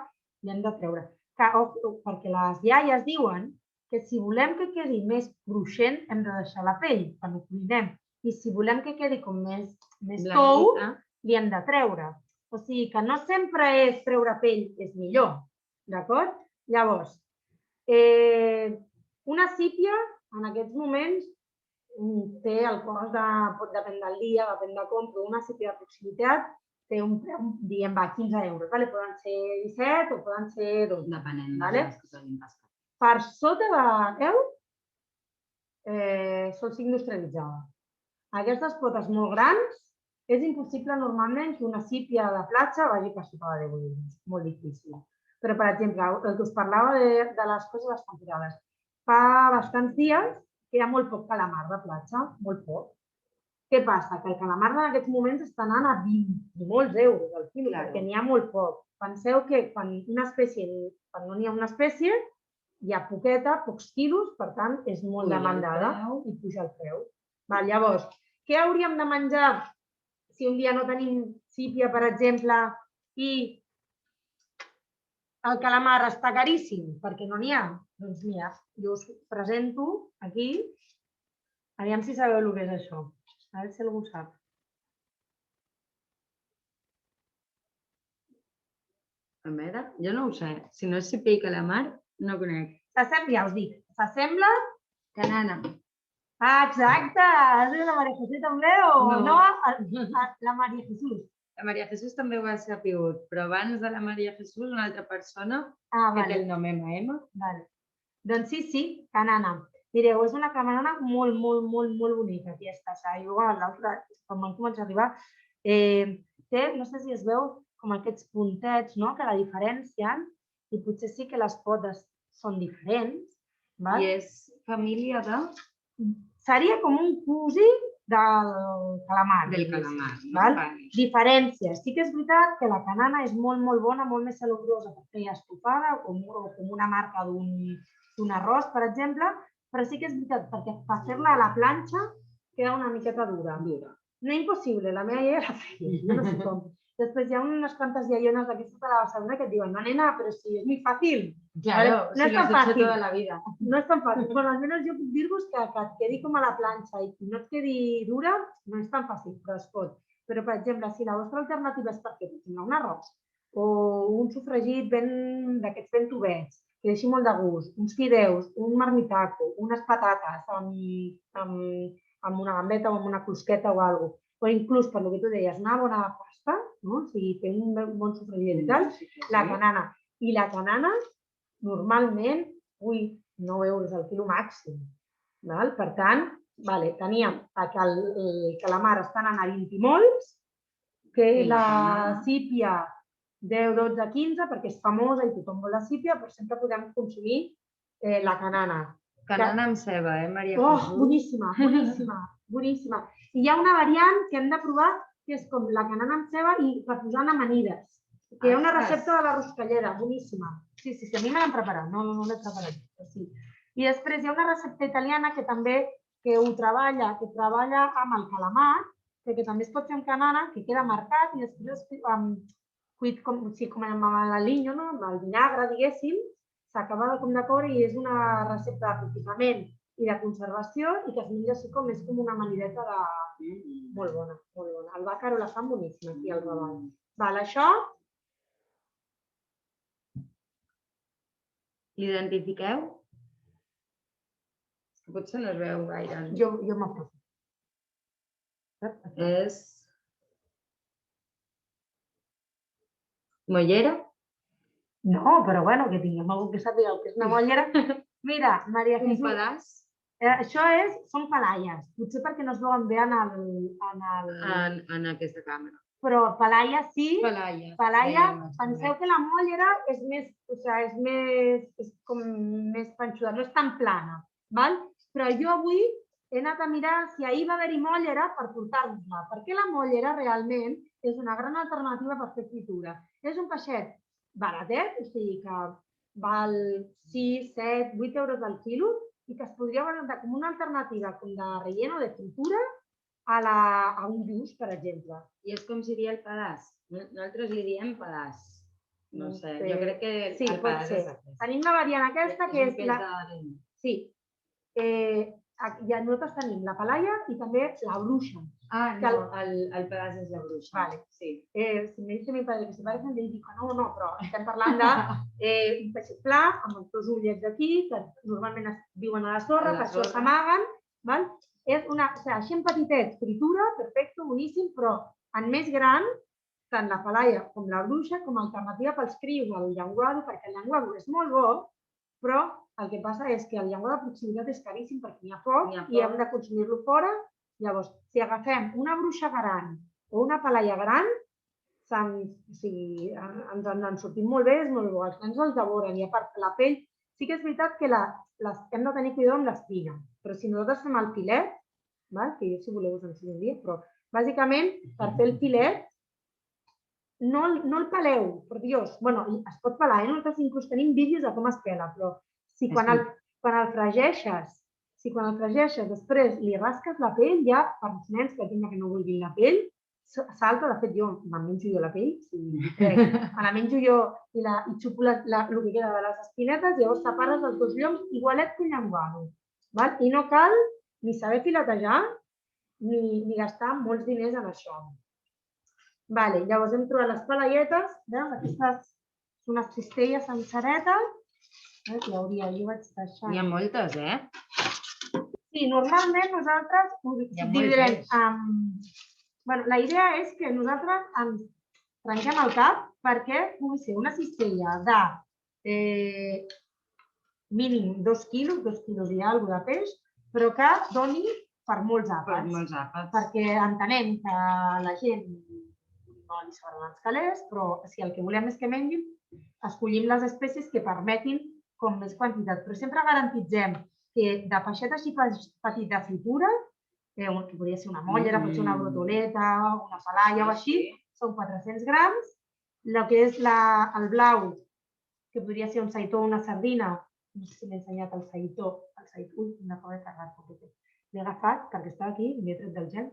l'hem de treure. Perquè les iaies diuen que si volem que quedi més cruixent, hem de deixar la pell, quan ho cuinem. I si volem que quedi com més tou, li hem de treure. O sigui que no sempre és treure pell és millor, d'acord? Llavors, una sípia en aquests moments té el cost, depèn del dia, depèn de com, però una sípia de proximitat té un preu, diguem, 15 euros. Poden ser 17 o poden ser 12. Depenent de les que s'hagin pescat. Per sota de 10 sol ser industrialitzada. Aquestes potes molt grans, és impossible normalment que una sípia de platja vagi per sota de 10 euros. Molt difícil. Però, per exemple, el que us parlava de les coses temporades. Fa bastants dies que hi ha molt poc calamar de platja, molt poc. Què passa? Que el calamar en aquests moments està anant a 20 i molts euros al quilo, perquè n'hi ha molt poc. Penseu que quan no hi ha una espècie, hi ha pocs quilos, per tant, és molt demandada i puja el preu. Llavors, què hauríem de menjar si un dia no tenim sípia, per exemple, i el calamar està caríssim perquè no n'hi ha? Doncs mira, jo us presento aquí, aviam si sabeu el que és això. A veure si algú sap. A veure, jo no ho sé. Si no és sípia i calamar, no ho conec. Ja us dic, s'assembla... Canana. Exacte! Has dit la Maria Jesús també o no? La Maria Jesús. La Maria Jesús també ho ha sapigut, però abans de la Maria Jesús, una altra persona que té el nom M. Doncs sí, canana. Mireu, és una camarona molt bonica, aquesta. Jo, l'altra, quan vam començar a arribar, té, no sé si es veu, com aquests puntets que la diferencien i potser sí que les potes són diferents. I és família de? Seria com un cosí del calamar. Del calamar. Diferències. Sí que és veritat que la canana és molt bona, molt més salubrosa per fer estofada o com una marca d'un arròs, per exemple, però sí que és veritat perquè per fer-la a la planxa queda una miqueta dura. No és impossible, la meva iaia la feia, jo no sé com. Després hi ha unes quantes iaiones d'aquestes de la Barcelona que et diuen, no nena, però si és molt fàcil. No és tan fàcil. Tota la vida. No és tan fàcil. Bueno, almenys jo puc dir-vos que et quedi com a la planxa i no et quedi dura, no és tan fàcil, però es pot. Però, per exemple, si la vostra alternativa és per fer un arròs o un sofregit d'aquests ben tubets, que deixi molt de gust, uns fideus, un marmitaco, unes patates amb una gambeta o amb una closqueta o alguna cosa, o inclús, per el que tu deies, una bona pasta, o sigui, té un bon sofregit i tal, la canana. I la canana, normalment, 9 euros al quilo màxim. Per tant, teníem que el calamar està anant a 20 i molts, que la sípia 10, 12, 15, perquè és famosa i tothom vol la sípia, però sempre podem consumir la canana. Canana amb ceba, Maria Jesús? Oh, boníssima, boníssima, boníssima. I hi ha una variant que hem de provar, que és com la canana amb ceba i reposant amanides. Que hi ha una recepta de la Ruscallera, boníssima. Sí, a mi me l'han preparat, no l'he preparat. I després hi ha una recepta italiana que també ho treballa amb el calamar, que també es pot fer amb canana, que queda marcat i després cuit com amb l'aliño, amb el vinagre, diguéssim, s'acaba de coure i és una recepta d'aprofitament i de conservació i que es menja així com és com una amanideta molt bona, molt bona. El bàcaro la fan boníssima aquí al Raval. Això... L'identifiqueu? Potser no es veu gaire. Jo m'apropo. És... mollera? No, però bueno, que tinguem algú que sàpiga el que és una mollera. Mira, Maria Jesús... Un pedaç? Això són palaies. Potser perquè no es veuen bé en aquesta càmera. Però palaia sí. Palaia. Penseu que la mollera és més, és com més panxuda, no és tan plana. Però jo avui he anat a mirar si ahir va haver-hi mollera per portar-nos-la, perquè la mollera realment és una gran alternativa per fer fritura. És un peixet baratet, o sigui que val 6, 7, 8 euros al quilo i que es podria valorar com una alternativa com de relleno de fritura a un lluç, per exemple. I és com seria el pedaç. Nosaltres li diem pedaç. No sé, jo crec que el pedaç és aquest. Tenim la variant aquesta que és la... Sí. Nosaltres tenim la palaia i també la bruixa. No, el pedaç és la bruixa. Vale, sí. Si me dice mi padre que se parecen, le dic no, però estem parlant d'un peixet pla, amb els dos ullets d'aquí, que normalment viuen a la sorra, per això s'amaguen. Així en petitets, fritura, perfecte, boníssim, però en més gran, tant la palaia com la bruixa, com a alternativa pels crios al llenguado, perquè el llenguado és molt bo, però el que passa és que el llenguado de proximitat és caríssim perquè n'hi ha poc i hem de consumir-lo fora. Llavors, si agafem una bruixa gran o una palaia gran, ens en sortim molt bé, és molt bo. Els nens els devoren i a part la pell, sí que és veritat que hem de tenir cuidado amb l'espina, però si nosaltres fem el filet, que jo si voleu us ensenyo un dia, però bàsicament per fer el filet no el peleu, per Dios. Bueno, es pot pelar, nosaltres inclús tenim vídeos de com es pela, però si quan el fregeixes, després li rasques la pell, ja per als nens que no vulguin la pell, salta, de fet jo me'n menjo jo la pell, me la menjo jo i xupo el que queda de les espinetes, llavors separes els dos lloms igualet que un llenguado. I no cal ni saber filetejar ni gastar molts diners en això. Llavors hem trobat les palaietes, aquestes són unes cistelles senceretes, jo vaig deixar... N'hi ha moltes, Sí, normalment nosaltres dividirem la idea és que nosaltres ens trenquem el cap perquè pugui ser una cistella de mínim 2 quilos, 2 quilos i alguna de peix, però que doni per molts àpats. Perquè entenem que la gent no li sobren els calés, però si el que volem és que mengin, escollim les espècies que permetin com més quantitat. Però sempre garantitzem que de peixet així petit de fritura, que podria ser una mollera, pot ser una brotoleta, una palaia o així, són 400 grams. El que és el blau, que podria ser un saitó o una sardina, no sé si m'he ensenyat el saitó, una cosa que l'he agafat perquè estava aquí, m'he tret del gel,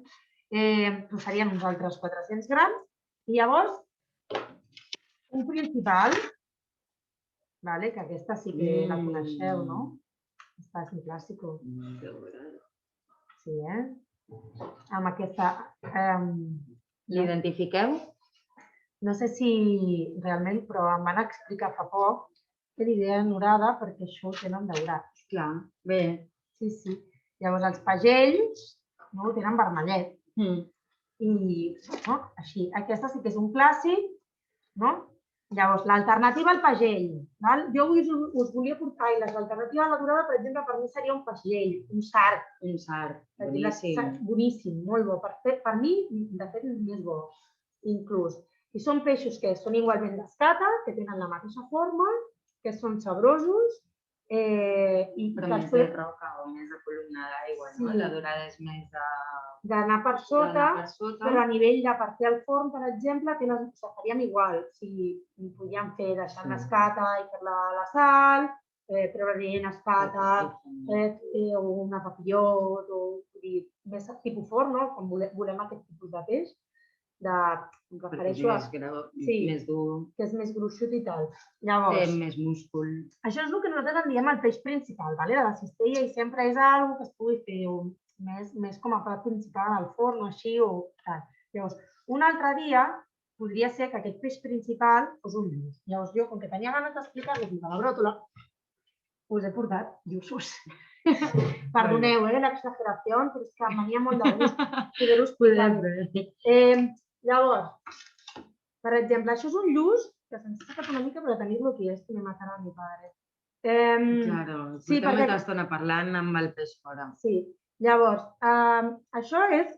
serien uns altres 400 grams. I llavors, un principal, que aquesta sí que la coneixeu, no? Aquesta és un clàssico. Sí, amb aquesta... L'identifiqueu? No sé si realment, però em van explicar fa poc que li deien orada perquè això ho tenen daurat. Clar, bé. Sí. Llavors els pagells ho tenen vermellet. I així, aquesta sí que és un clàssic. Llavors, l'alternativa al pagell. Jo us volia portar, i l'alternativa a la durada, per exemple, per mi seria un pagell, un sard. Un sard, boníssim. Boníssim, molt bo. Per mi, de fet, és més bo, inclús. I són peixos que són igualment d'escata, que tenen la mateixa forma, que són sabrosos. Però més de roca o més de columna d'aigua, no? La dorada és més d'anar per sota, però a nivell de per fer el forn, per exemple, faríem igual. Podríem deixar l'escata i fer-la a la sal, treure-li escata, o una papillot, o més tipus forn, quan volem aquest tipus de peix. Em refereixo a... més dur. Que és més gruixut i tal. Té més múscul. Això és el que nosaltres en diem el peix principal, de la cistella, i sempre és una cosa que es pugui fer més com a plat principal al forn o així. Llavors, un altre dia podria ser que aquest peix principal fos un lluç. Llavors, jo, com que tenia ganes d'explicar-vos de la bròtola, us he portat lluços. Perdoneu, l'exageració, però és que em venia molt de gust poder-us explicar. Llavors, per exemple, això és un lluç que se'ns ha sacat una mica, però tenir-lo aquí és que me matarà mi pare. Claro, portem molta estona parlant amb el peix fora. Sí, llavors, això és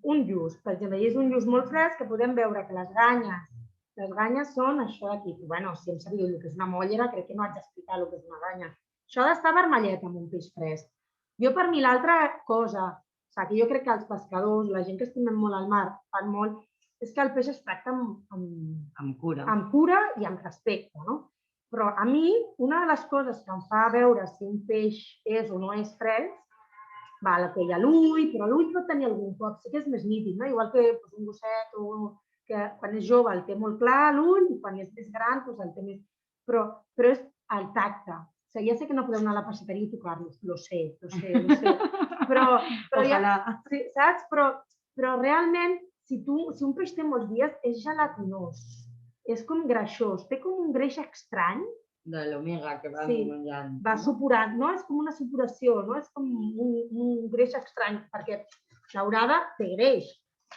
un lluç, per exemple, i és un lluç molt fresc que podem veure que les ganyes són això d'aquí. Bueno, si em sabíeu el que és una mollera, crec que no haig d'explicar el que és una ganya. Això ha d'estar vermellet amb un peix fresc. Jo, per mi, l'altra cosa, que jo crec que els pescadors, la gent que estimem molt al mar, fan molt, és que el peix es tracta amb cura i amb respecte. Però a mi, una de les coses que em fa veure si un peix és o no és fresc, que hi ha l'ull, però l'ull pot tenir algun cop, sí que és més nítid, igual que un gosset que quan és jove el té molt clar l'ull i quan és més gran el té més... Però és el tacte. Ja sé que no podeu anar a la passeteria i tocar-los, lo sé. Però saps? Però realment, si un peix té molts dies, és gelatinós, és com greixós, té com un greix estrany. De l'omega que va menjant. Va supurant, no? És com una supuració, no? És com un greix estrany, perquè l'aurada té greix,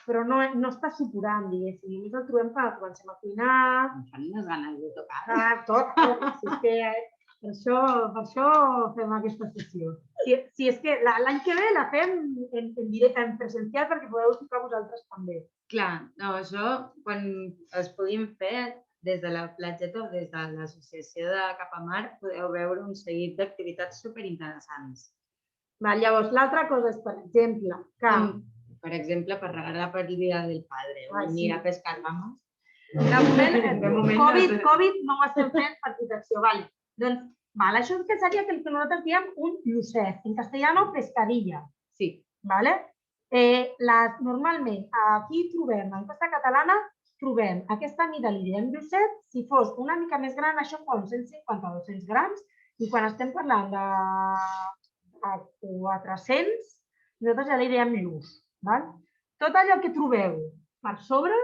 però no està supurant, diguéssim. Només el trobem quan comencem a cuinar. Em fan unes ganes de tocar. Tot. Per això fem aquesta sessió. Si és que l'any que ve la fem en presencial perquè podeu tocar vosaltres també. Clar, això quan es puguin fer des de la platgeta o des de l'associació de Cap a Mar podeu veure un seguit d'activitats superinteressants. Llavors, l'altra cosa és, per exemple, que... Per exemple, per regalar per el Dia del Padre o venir a pescar mames. De moment, Covid no ho estem fent per protecció. Doncs, això seria el que nosaltres diem un llucet. En castellano, pescadilla. Sí. Normalment, aquí trobem, en Costa Catalana, trobem aquesta mida, li diem llucet. Si fos una mica més gran, això fa uns 150 o 200 grams. I quan estem parlant de 400, nosaltres ja li diem lluç. Tot allò que trobeu per sobre,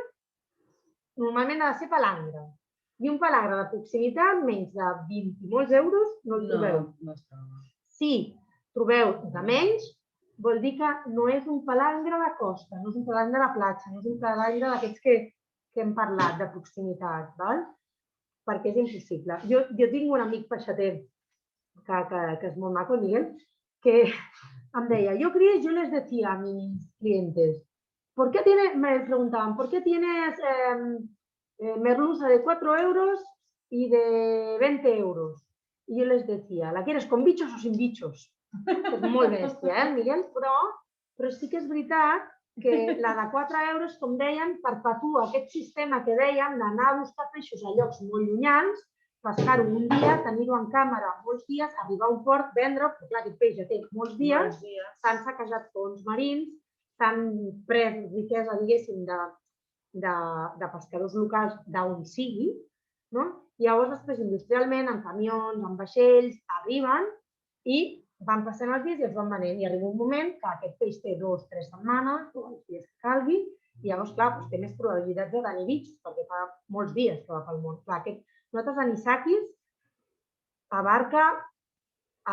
normalment ha de ser palangre. I un palangre de proximitat, menys de 20 i molts euros, no el trobeu. No es troba. Si trobeu de menys, vol dir que no és un palangre de costa, no és un palangre de platja, no és un palangre d'aquests que hem parlat, de proximitat, perquè és impossible. Jo tinc un amic peixater, que és molt maco, Miguel, que em deia, yo les decía a mis clientes, me preguntaban, ¿por qué tienes merluza de 4 euros y de 20 euros? Y yo les decía, ¿la quieres con bichos o sin bichos? És molt bèstia, Miguel? Però sí que és veritat que la de 4 euros, com deien, perpetua aquest sistema que dèiem d'anar a buscar peixos a llocs molt llunyans, pescar-ho un dia, tenir-ho en càmera molts dies, arribar a un port, vendre-ho, perquè clar, aquest peix ja té molts dies, s'han saquejat fons marins, s'han pres riquesa, diguéssim, de pescadors locals d'on sigui, i llavors després industrialment, en camions, en vaixells, arriben i van passant els dies i els van venent. I arriba un moment que aquest peix té 2 o 3 setmanes, o els dies que calgui, i llavors, clar, té més probabilitats de tenir bitxos, perquè fa molts dies que va pel món. Nosaltres, anisakis, abarca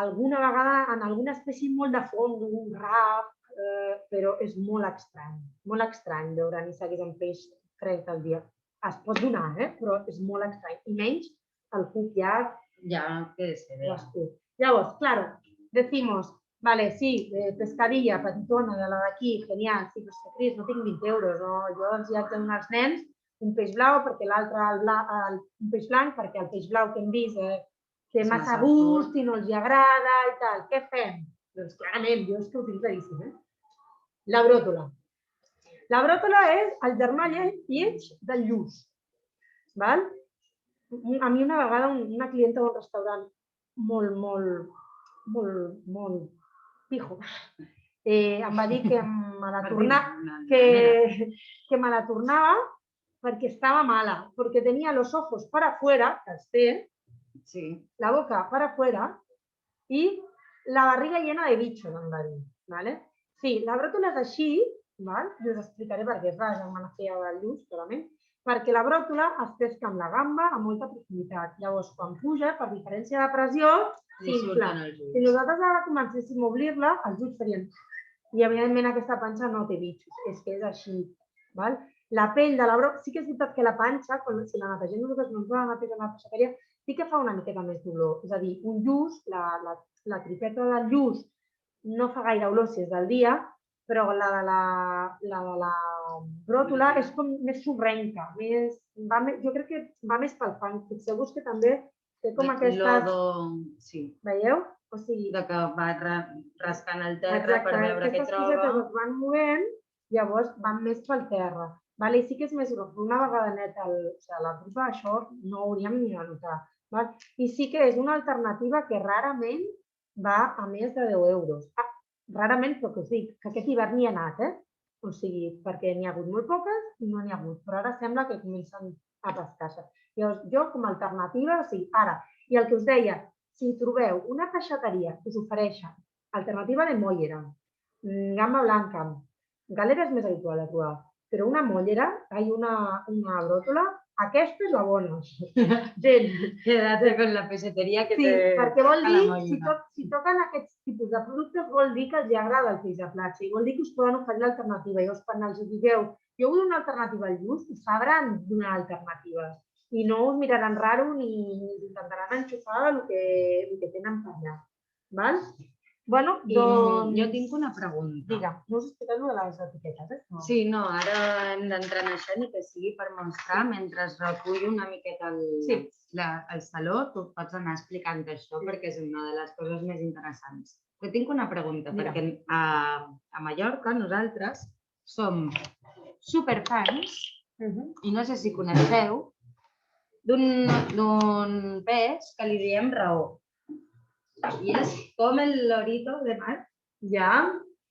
alguna vegada en alguna espècie molt de fons, un rap, però és molt estrany veure anisakis amb peix fresc al dia. Es pot donar, però és molt estrany. I menys el cuc ja que se vea. Llavors, claro, decimos, vale, sí, pescadilla petitona de la d'aquí, genial, sí, però és que, Cris, no tinc 20 euros, no? Jo els hi haig de donar als nens un peix blau, perquè l'altre un peix blanc, perquè el peix blau que hem vist té massa gust i no els agrada i tal. Què fem? Doncs clarament, jo és que ho tinc claríssim. La bròtola. La bròtola és el germà lleig del lluç. A mi una vegada una clienta d'un restaurant molt pijo em va dir que me la tornava perquè estava mala, perquè tenia los ojos para afuera, que els té, la boca para afuera i la barriga llena de bichos, em va dir. Sí, la bròtola és així, i us explicaré per què és la germana feia del lluç, clarament, perquè la bròtola es pesca amb la gamba a molta profunditat. Llavors, quan puja, per diferència de pressió, s'infla. Si nosaltres ara comencéssim a obrir-la, els ulls farien... I, evidentment, aquesta panxa no té bitxos, és que és així. La pell de la bròtola... Sí que és veritat que la panxa, si la netegem nosaltres no ens va netejar a la peixateria, sí que fa una miqueta més d'olor. És a dir, un lluç, la tripeta del lluç no fa gaire olor si és del dia, però la de la bròtola és com més sorrenca, jo crec que va més pel fang. Fixeu-vos que també té com aquestes... Veieu? O sigui... que va rascant el terra per veure què troba. Aquestes cosetes es van movent, llavors van més pel terra. I sí que és més gros, una vegada neta la trufa, això no ho hauríem ni de notar. I sí que és una alternativa que rarament va a més de 10 euros. Rarament, però que us dic, que aquest hivern n'hi ha anat, o sigui, perquè n'hi ha hagut molt poques i no n'hi ha hagut, però ara sembla que comencen a pescar-se. Llavors, jo com a alternativa, ara, i el que us deia, si trobeu una peixateria que us ofereixen alternativa de mollera, gamba blanca, galera és més habitual de trobar, però una mollera, una bròtola, aquesta és la bona. Gent, quédate con la peixateria que té perquè vol dir, si toquen aquests tipus de productes, vol dir que els agrada el peix de platja i vol dir que us poden oferir l'alternativa. Llavors, quan els digueu, jo vull una alternativa al lluç, us sabran donar alternatives i no us miraran raro ni intentaran enxufar el que tenen per allà. Bueno, doncs... Jo tinc una pregunta. Digue'm, no us he explicat de les etiquetes, Sí, no, ara hem d'entrar en això ni que sigui per mostrar. Mentre es recull una miqueta al saló, tu pots anar explicant això perquè és una de les coses més interessants. Jo tinc una pregunta, perquè a Mallorca nosaltres som superfans, i no sé si coneixeu, d'un peix que li diem raó. I és com el lorito de mar.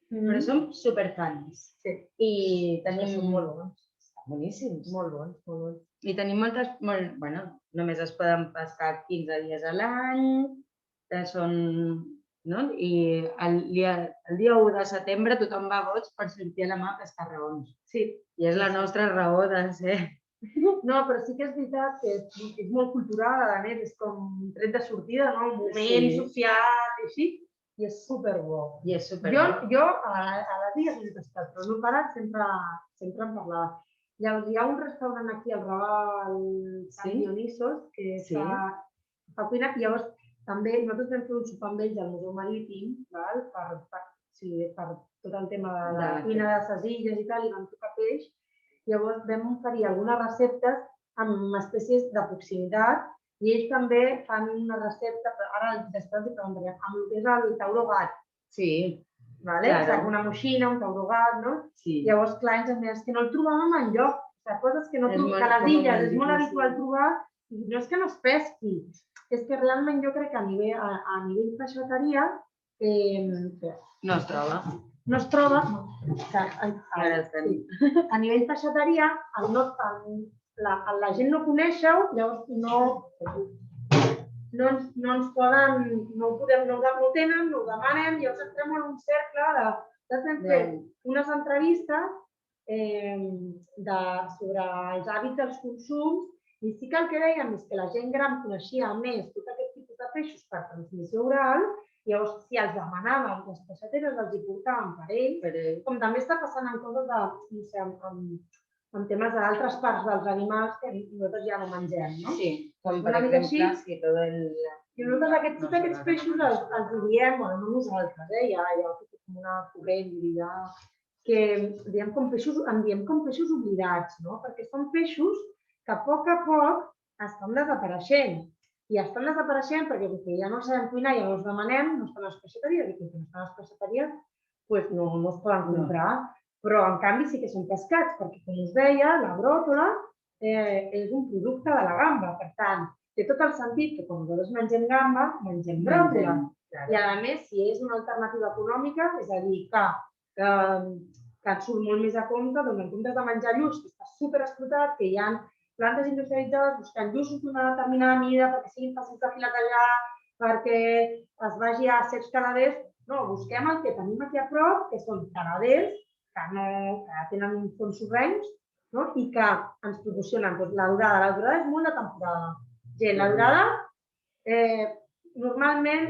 Però som superfans. I tenim... Són molt bons. Boníssims. Molt bons. I tenim moltes... Bueno, només es poden pescar 15 dies a l'any. I el dia 1 de setembre tothom va goig per sortir a la mà a pescar raons. Sí. I és la nostra raó de ser... No, però sí que és veritat que és molt cultural, a més, és com un tret de sortida, un moment social i així, i és superbo. Jo a les dies no he tastat, però el meu pare sempre em parlava. Llavors, hi ha un restaurant aquí al Raval Sant Dionisos que fa cuina, i llavors també nosaltres vam fer un sopar amb ells al Museu Marítim per tot el tema de la cuina de ses illes i tal, i vam tocar peix. Llavors vam oferir algunes receptes amb espècies de proximitat i ells també fan una recepta, ara després li preguntarem, amb el que és el tauró gat. Sí. Una moixina, un tauró gat, no? Llavors, clar, ens deien que no el trobàvem enlloc. Coses que no trobem, que a les illes és molt habitual trobar, i no és que no es pesqui, és que realment jo crec que a nivell peixateria no es troba. No es troba, a nivell peixateria, la gent no coneixeu, llavors no ens poden, no ho tenen, no ho demanen, llavors entrem en un cercle de fer unes entrevistes sobre els hàbits dels consums, i sí que el que dèiem és que la gent gran coneixia més tot aquest tipus de peixos per transmissió oral, Llavors, si els demanaven, les peixateres els hi portaven per ells, com també està passant en coses de, no sé, en temes d'altres parts dels animals que nosaltres ja no mengem, no? Sí, com per exemple, si tot el... I nosaltres aquests peixos els diem, bueno, no nosaltres, hi ha com una corrent, diria, que en diem com peixos oblidats, no? Perquè són peixos que a poc estan desapareixent. I estan desapareixent perquè ja no sabem cuinar, ja no els demanem, no estan a les peixateries, i com que no estan a les peixateries, no es poden comprar. Però, en canvi, sí que són pescats, perquè, com us deia, la bròtola és un producte de la gamba. Per tant, té tot el sentit que quan nosaltres mengem gamba, mengem bròtola. I, a més, si és una alternativa econòmica, és a dir, que et surt molt més a compte, doncs en comptes de menjar lluç, que està superexplotat, que hi ha plantes industrialitzades buscant lluços d'una determinada mida perquè siguin fàcils de filetejar, perquè es vagi a certs caladers. No, busquem el que tenim aquí a prop, que són caladers que tenen uns fons sorrencs i que ens proporcionen la durada. La durada és molt de temporada. La durada, normalment,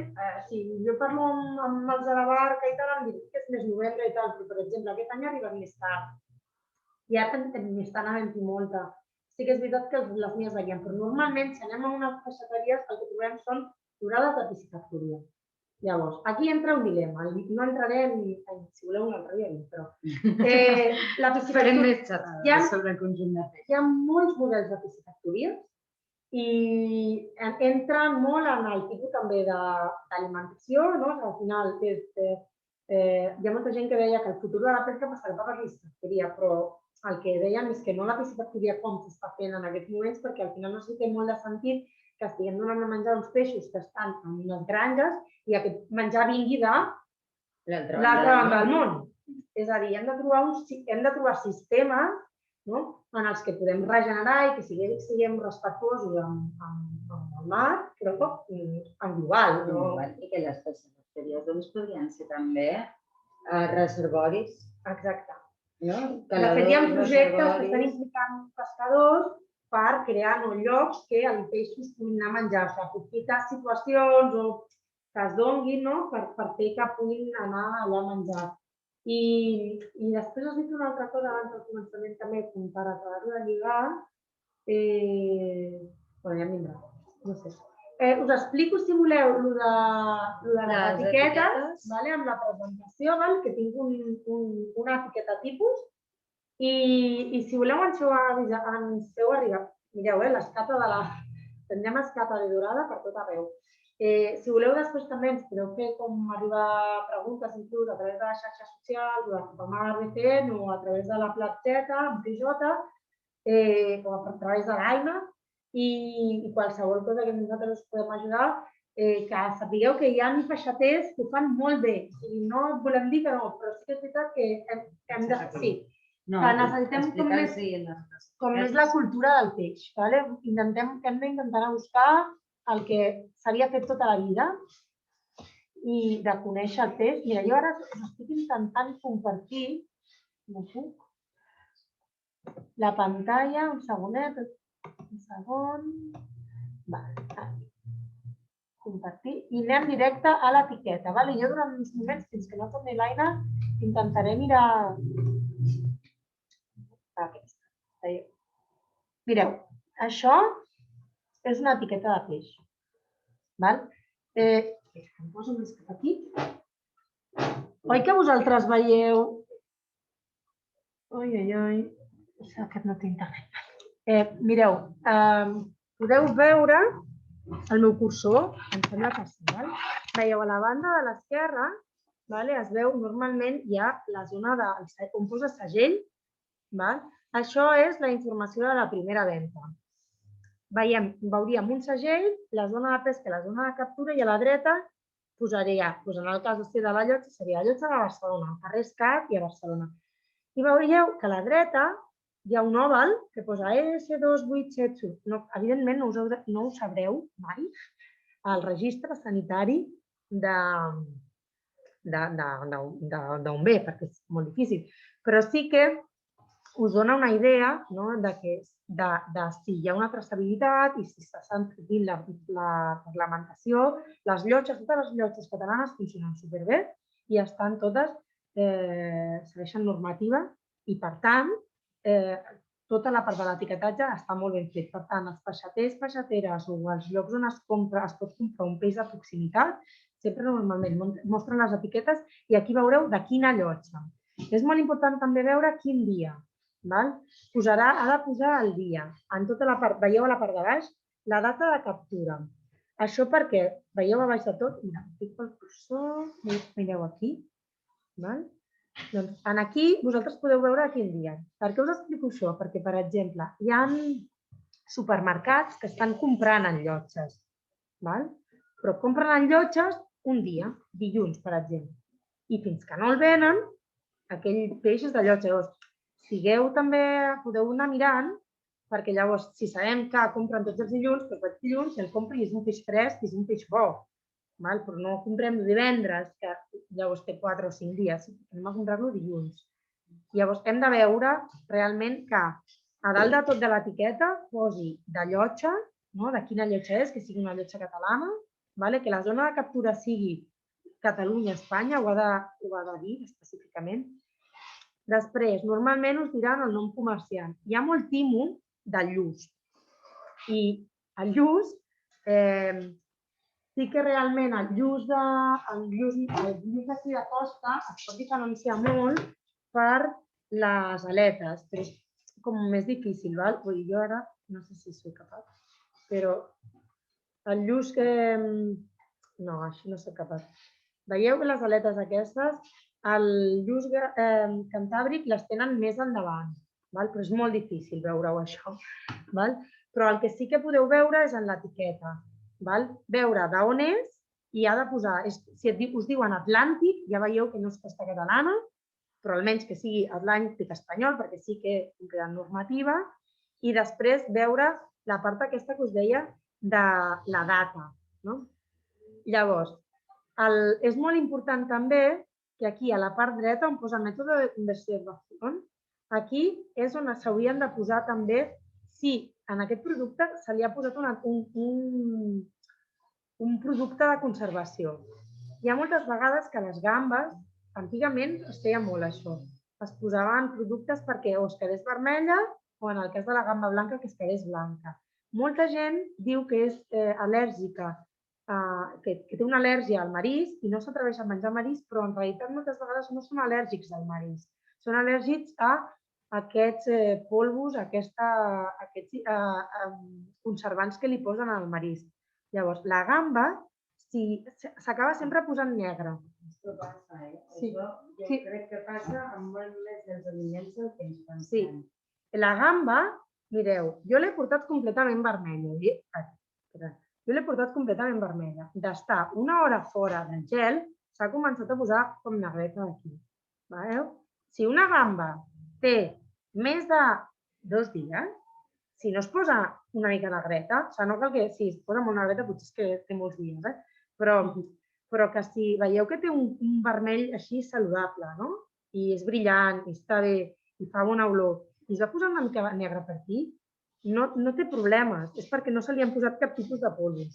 si jo parlo amb els de la barca i tal, em dic que és més novembre i tal, però, per exemple, aquest any ha arribat més tard. I ara n'estan havent-hi molta. Sí que és veritat que les mies varien, però normalment, si anem a unes peixateries, el que trobem són durades de piscifactoria. Llavors, aquí entra un dilema. No entraré si voleu un altre dia, però... La piscifactoria... Farem més xerrades sobre el conjunt de peix. Hi ha molts models de piscifactories i entren molt en el tipus també d'alimentació. Al final, hi ha molta gent que deia que el futur de la pesca passarà per la piscifactoria, però el que deien és que no la piscifactoria com s'està fent en aquests moments, perquè al final no sé si té molt de sentit que estiguem donant a menjar uns peixos que estan en unes granges i aquest menjar vingui de l'altra banda del món. És a dir, hem de trobar sistemes en els que podem regenerar i que siguem respectuosos amb el mar, però en global. I que les pescatòries podrien ser també reservoris. Exacte. De fet, hi ha projectes que estan implicant pescadors per crear llocs que els peixos puguin anar a menjar. Aprofitar situacions o que es donguin per fer que puguin anar allà a menjar. I després has dit una altra cosa abans del començament també, com per acabar-ho de lligar. Ja em vindrà, no sé. Us explico, si voleu, el de les etiquetes amb la presentació, que tinc una etiqueta tipus i si voleu ens feu arribar. Mireu, l'escata de la... Tindrem escata de dorada per tot arreu. Si voleu, després també ens podeu fer com arribar preguntes inclús a través de les xarxes socials, de la Copamar BCN o a través de la platgeta, amb PJ, o a través de l'Aina. I qualsevol cosa que nosaltres us podem ajudar, que sapigueu que hi ha peixaters que ho fan molt bé. No volem dir que no, però sí que és veritat que hem de... Sí, que necessitem com més la cultura del peix. Hem d'intentar buscar el que s'havia fet tota la vida i de conèixer el peix. Mira, jo ara estic intentant compartir la pantalla, un segonet, un segon. Compartir i anem directe a l'etiqueta. Jo durant uns moments, fins que no torni l'Aina, intentaré mirar... Mireu, això és una etiqueta de peix. Em poso més cap aquí. Oi que vosaltres veieu... Aquest no té internet. Mireu, podeu veure el meu cursor, em sembla que sí. Veieu, a la banda de l'esquerra es veu normalment hi ha la zona on posa segell. Això és la informació de la primera venda. Veuríem un segell, la zona de pesca i la zona de captura, i a la dreta posaria, en el cas de la Llotja, seria la Llotja de Barcelona, carrer Escat i a Barcelona. I veuríeu que a la dreta hi ha un òval que posa S287. Evidentment no ho sabreu mai al registre sanitari d'on ve, perquè és molt difícil. Però sí que us dona una idea de que de si hi ha una traçabilitat i si està seguint la reglamentació. Les llotges, totes les llotges catalanes funcionen superbé i estan totes, segueixen normativa i, per tant, tota la part de l'etiquetatge està molt ben fet. Per tant, els peixaters, peixateres o els llocs on es pot comprar un peix de proximitat, sempre normalment mostren les etiquetes i aquí veureu de quina llotja. És molt important també veure quin dia. Ha de posar el dia. En tota la part, veieu a la part de baix, la data de captura. Això perquè, veieu a baix de tot, mira, fico el cursor, mireu aquí. Doncs aquí vosaltres podeu veure quin dia. Per què us explico això? Perquè, per exemple, hi ha supermercats que estan comprant en llotges, però compren en llotges un dia, dilluns, per exemple, i fins que no el venen, aquell peix és de llotja. Sigueu també, podeu anar mirant, perquè llavors, si sabem que compren tots els dilluns, doncs vaig dilluns, si el compri és un peix fresc, és un peix bo. Però no comprem divendres, que llavors té 4 o 5 dies, hem de comprar-lo dilluns. Llavors hem de veure realment que a dalt de tot de l'etiqueta posi de llotja, de quina llotja és, que sigui una llotja catalana, que la zona de captura sigui Catalunya, Espanya, ho ha de dir específicament. Després, normalment us diran el nom comercial. Hi ha molt timo del lluç. I el lluç, sí que realment el lluç d'aquí de costa es pot diferenciar molt per les aletes, però és com més difícil. Jo ara no sé si soc capaç, però el lluç que... No, així no soc capaç. Veieu que les aletes aquestes, el lluç cantàbric les tenen més endavant, però és molt difícil veure-ho això. Però el que sí que podeu veure és en l'etiqueta. Veure d'on és i ha de posar, si us diuen Atlàntic, ja veieu que no és costa catalana, però almenys que sigui Atlàntic espanyol, perquè sí que queda normativa, i després veure la part aquesta que us deia de la data. Llavors, és molt important també que aquí a la part dreta on posa mètode de conservació, aquí és on s'haurien de posar també si en aquest producte se li ha posat un producte de conservació. Hi ha moltes vegades que les gambes, antigament es feia molt això, es posaven productes perquè o es quedés vermella o en el cas de la gamba blanca que es quedés blanca. Molta gent diu que és al·lèrgica, que té una al·lèrgia al marisc i no s'atreveix a menjar marisc, però en realitat moltes vegades no són al·lèrgics al marisc. Són al·lèrgics a aquests polvos, aquests conservants que li posen al marisc. Llavors, la gamba s'acaba sempre posant negra. Això passa, jo crec que passa amb molt més dels aliments del que ens pensem. Sí. La gamba, mireu, jo l'he portat completament vermella. Jo l'he portat completament vermella. D'estar una hora fora del gel, s'ha començat a posar com negreta aquí. Si una gamba té més de 2 dies, si no es posa una mica negreta, no cal que si es posa molt negreta potser és que té molts dies, però que si veieu que té un vermell així saludable, i és brillant, i està bé, i fa bona olor, i es va posar una mica negra per aquí, no té problemes, és perquè no se li han posat cap tipus de polvos.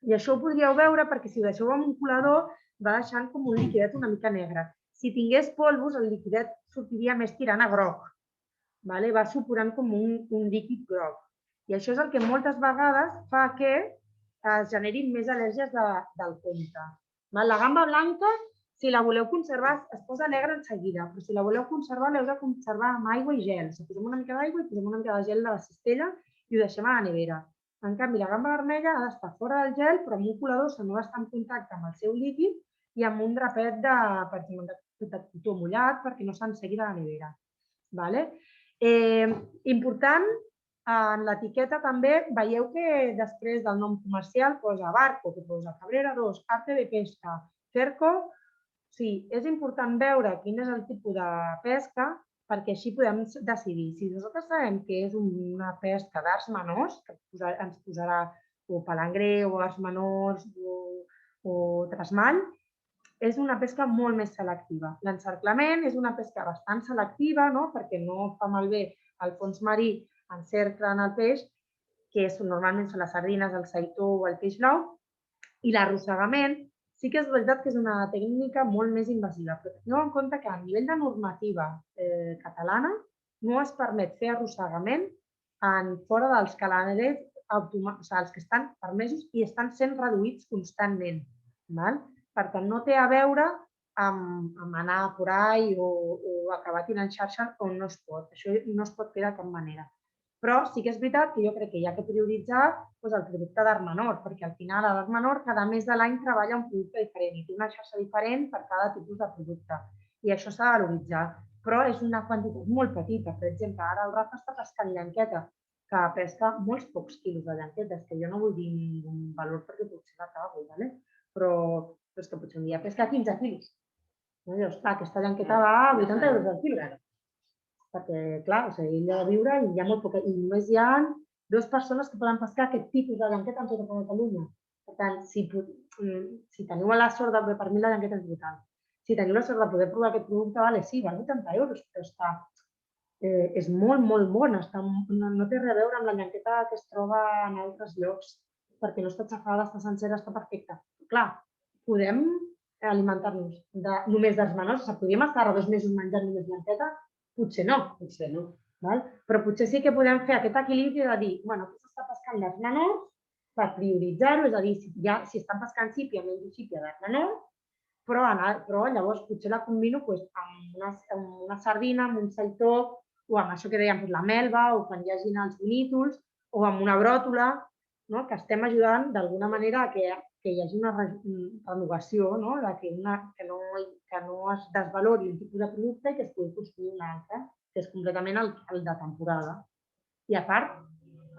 I això ho podríeu veure perquè si ho deixeu amb un colador va deixant com un liquidet una mica negre. Si tingués polvos, el liquidet sortiria més tirant a groc. Va suporant com un líquid groc. I això és el que moltes vegades fa que es generin més al·lèrgies del compte. La gamba blanca, si la voleu conservar, es posa negra en seguida, però si la voleu conservar, l'heu de conservar amb aigua i gel. Si posem una mica d'aigua i posem una mica de gel de la cistella i ho deixem a la nevera. En canvi, la gamba vermella ha d'estar fora del gel, però amb un colador s'ha d'estar en contacte amb el seu líquid i amb un drapet de cotó mullat perquè no s'ensegui de la nevera. Important, en l'etiqueta també veieu que després del nom comercial posa Barco, que posa Cabrera 2, Arte de Pesca, Cerco. Sí, és important veure quin és el tipus de pesca perquè així podem decidir. Si nosaltres sabem que és una pesca d'arts menors, que ens posarà o palangrer o arts menors o tresmall, és una pesca molt més selectiva. L'encerclament és una pesca bastant selectiva perquè no fa malbé el fons marí encerclen el peix, que normalment són les sardines, el seitó o el peix blau, i l'arrossegament sí que és veritat que és una tècnica molt més invasiva, però teniu en compte que a nivell de normativa catalana no es permet fer arrossegament fora dels calendaris, els que estan permesos i estan sent reduïts constantment. Per tant, no té a veure amb anar por ahí o acabar tirant xarxa on no es pot. Això no es pot fer de cap manera. Però sí que és veritat que jo crec que hi ha que prioritzar el producte d'art menor, perquè al final l'art menor cada mes de l'any treballa un producte diferent i té una xarxa diferent per cada tipus de producte. I això s'ha de valoritzar. Però és una quantitat molt petita. Per exemple, ara el Rafa està pescant llanqueta, que pesca molts pocs quilos de llanquetes, que jo no vull dir un valor perquè potser la cago, però és que potser un dia pesca 15 quilos. Llavors, clar, aquesta llanqueta va a 80 euros al quilo. Perquè, clar, ell ha de viure i hi ha molt poca... I només hi ha 2 persones que poden pescar aquest tipus de llanqueta en tota Catalunya. Per tant, si teniu la sort de... Per mi la llanqueta és brutal. Si teniu la sort de poder provar aquest producte, sí, val 80 euros, però és molt, molt bon. No té res a veure amb la llanqueta que es troba en altres llocs, perquè no està xafada, està sencera, està perfecta. Clar, podem alimentar-nos només dels menors, podríem estar 2 mesos menjant només llanqueta. Potser no. Però potser sí que podem fer aquest equilibri de dir, bueno, aquí s'està pescant d'art menor per prioritzar-ho, és a dir, si estan pescant sípia, menjo sípia d'art menor, però llavors potser la combino amb una sardina, amb un seitó, o amb això que dèiem, la melva, o quan hi hagin els bonítols, o amb una bròtola, que estem ajudant d'alguna manera a que hi hagi una renovació, que no es desvalori un tipus de producte i que es pugui construir un altre, que és completament el de temporada. I a part,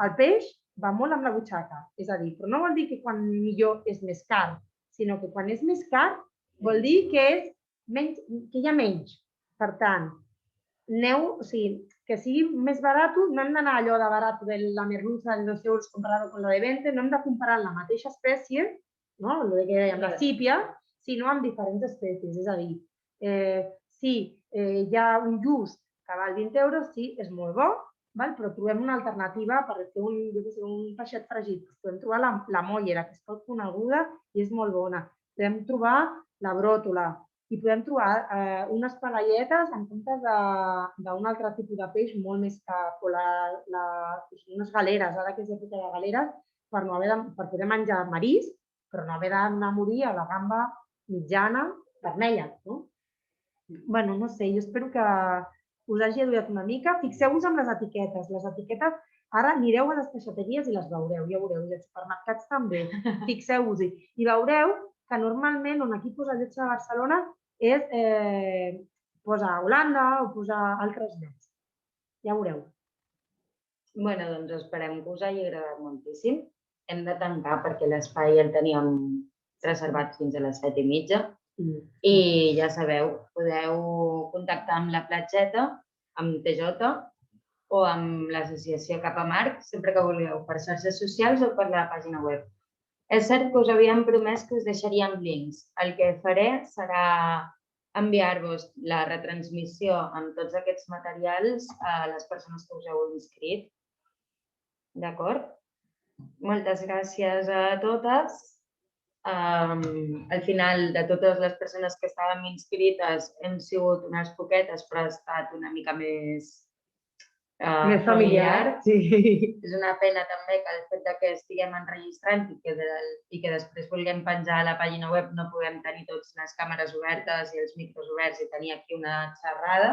el peix va molt amb la butxaca, és a dir, però no vol dir que quan millor és més car, sinó que quan és més car vol dir que hi ha menys. Per tant, que sigui més barat, no hem d'anar allò de barat de la merluza de 2 euros comparado con la de 20, no hem de comparar la mateixa espècie, el que dèiem, la sípia, sinó amb diferents espècies. És a dir, si hi ha un lluç que val 20 euros, sí, és molt bo, però trobem una alternativa per fer un peixet fregit. Podem trobar la mollera, que és poc coneguda i és molt bona. Podem trobar la bròtola i podem trobar unes palaietes en comptes d'un altre tipus de peix molt més car, o unes galeres, ara que és època de galeres, per poder menjar marisc, però no haver d'anar a morir a la gamba mitjana vermella. Bueno, no sé, jo espero que us hagi ajudat una mica. Fixeu-vos amb les etiquetes. Les etiquetes, ara anireu a les peixateries i les veureu, ja veureu, i als supermercats també. Fixeu-vos-hi. I veureu que normalment on aquí posa Llotja de Barcelona posa Holanda o posa altres llocs. Ja veureu. Bé, doncs esperem que us hagi agradat moltíssim. Hem de tancar perquè l'espai el teníem reservat fins a les 7:30 i ja sabeu, podeu contactar amb la platgeta, amb TJ o amb l'associació Cap a Mar, sempre que vulgueu, per xarxes socials o per la pàgina web. És cert que us havíem promès que us deixaríem links. El que faré serà enviar-vos la retransmissió amb tots aquests materials a les persones que us heu inscrit. D'acord? Moltes gràcies a totes. Al final, de totes les persones que estàvem inscrites, hem sigut unes poquetes, però ha estat una mica més familiar. És una pena també que el fet que estiguem enregistrant i que després vulguem penjar a la pàgina web no puguem tenir totes les càmeres obertes i els micros oberts i tenir aquí una xerrada,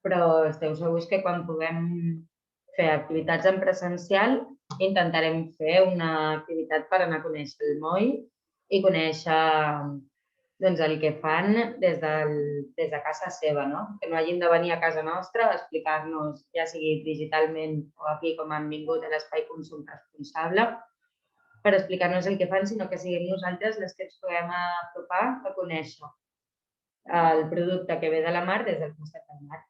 però esteu segurs que quan puguem fer activitats en presencial intentarem fer una activitat per anar a conèixer el moll i conèixer el que fan des de casa seva, que no hagin de venir a casa nostra a explicar-nos, ja sigui digitalment o aquí com han vingut a l'Espai Consum Responsable, per explicar-nos el que fan, sinó que siguem nosaltres les que ens puguem apropar a conèixer el producte que ve de la mar des del costat del mar.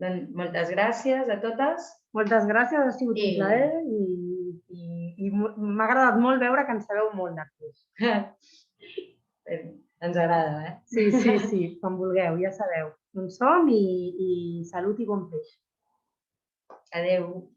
Doncs moltes gràcies a totes. Moltes gràcies, ha sigut un plaer i m'ha agradat molt veure que en sabeu molt d'actors. Ens agrada, eh? Sí, quan vulgueu, ja sabeu. On som i salut i bon peix. Adéu.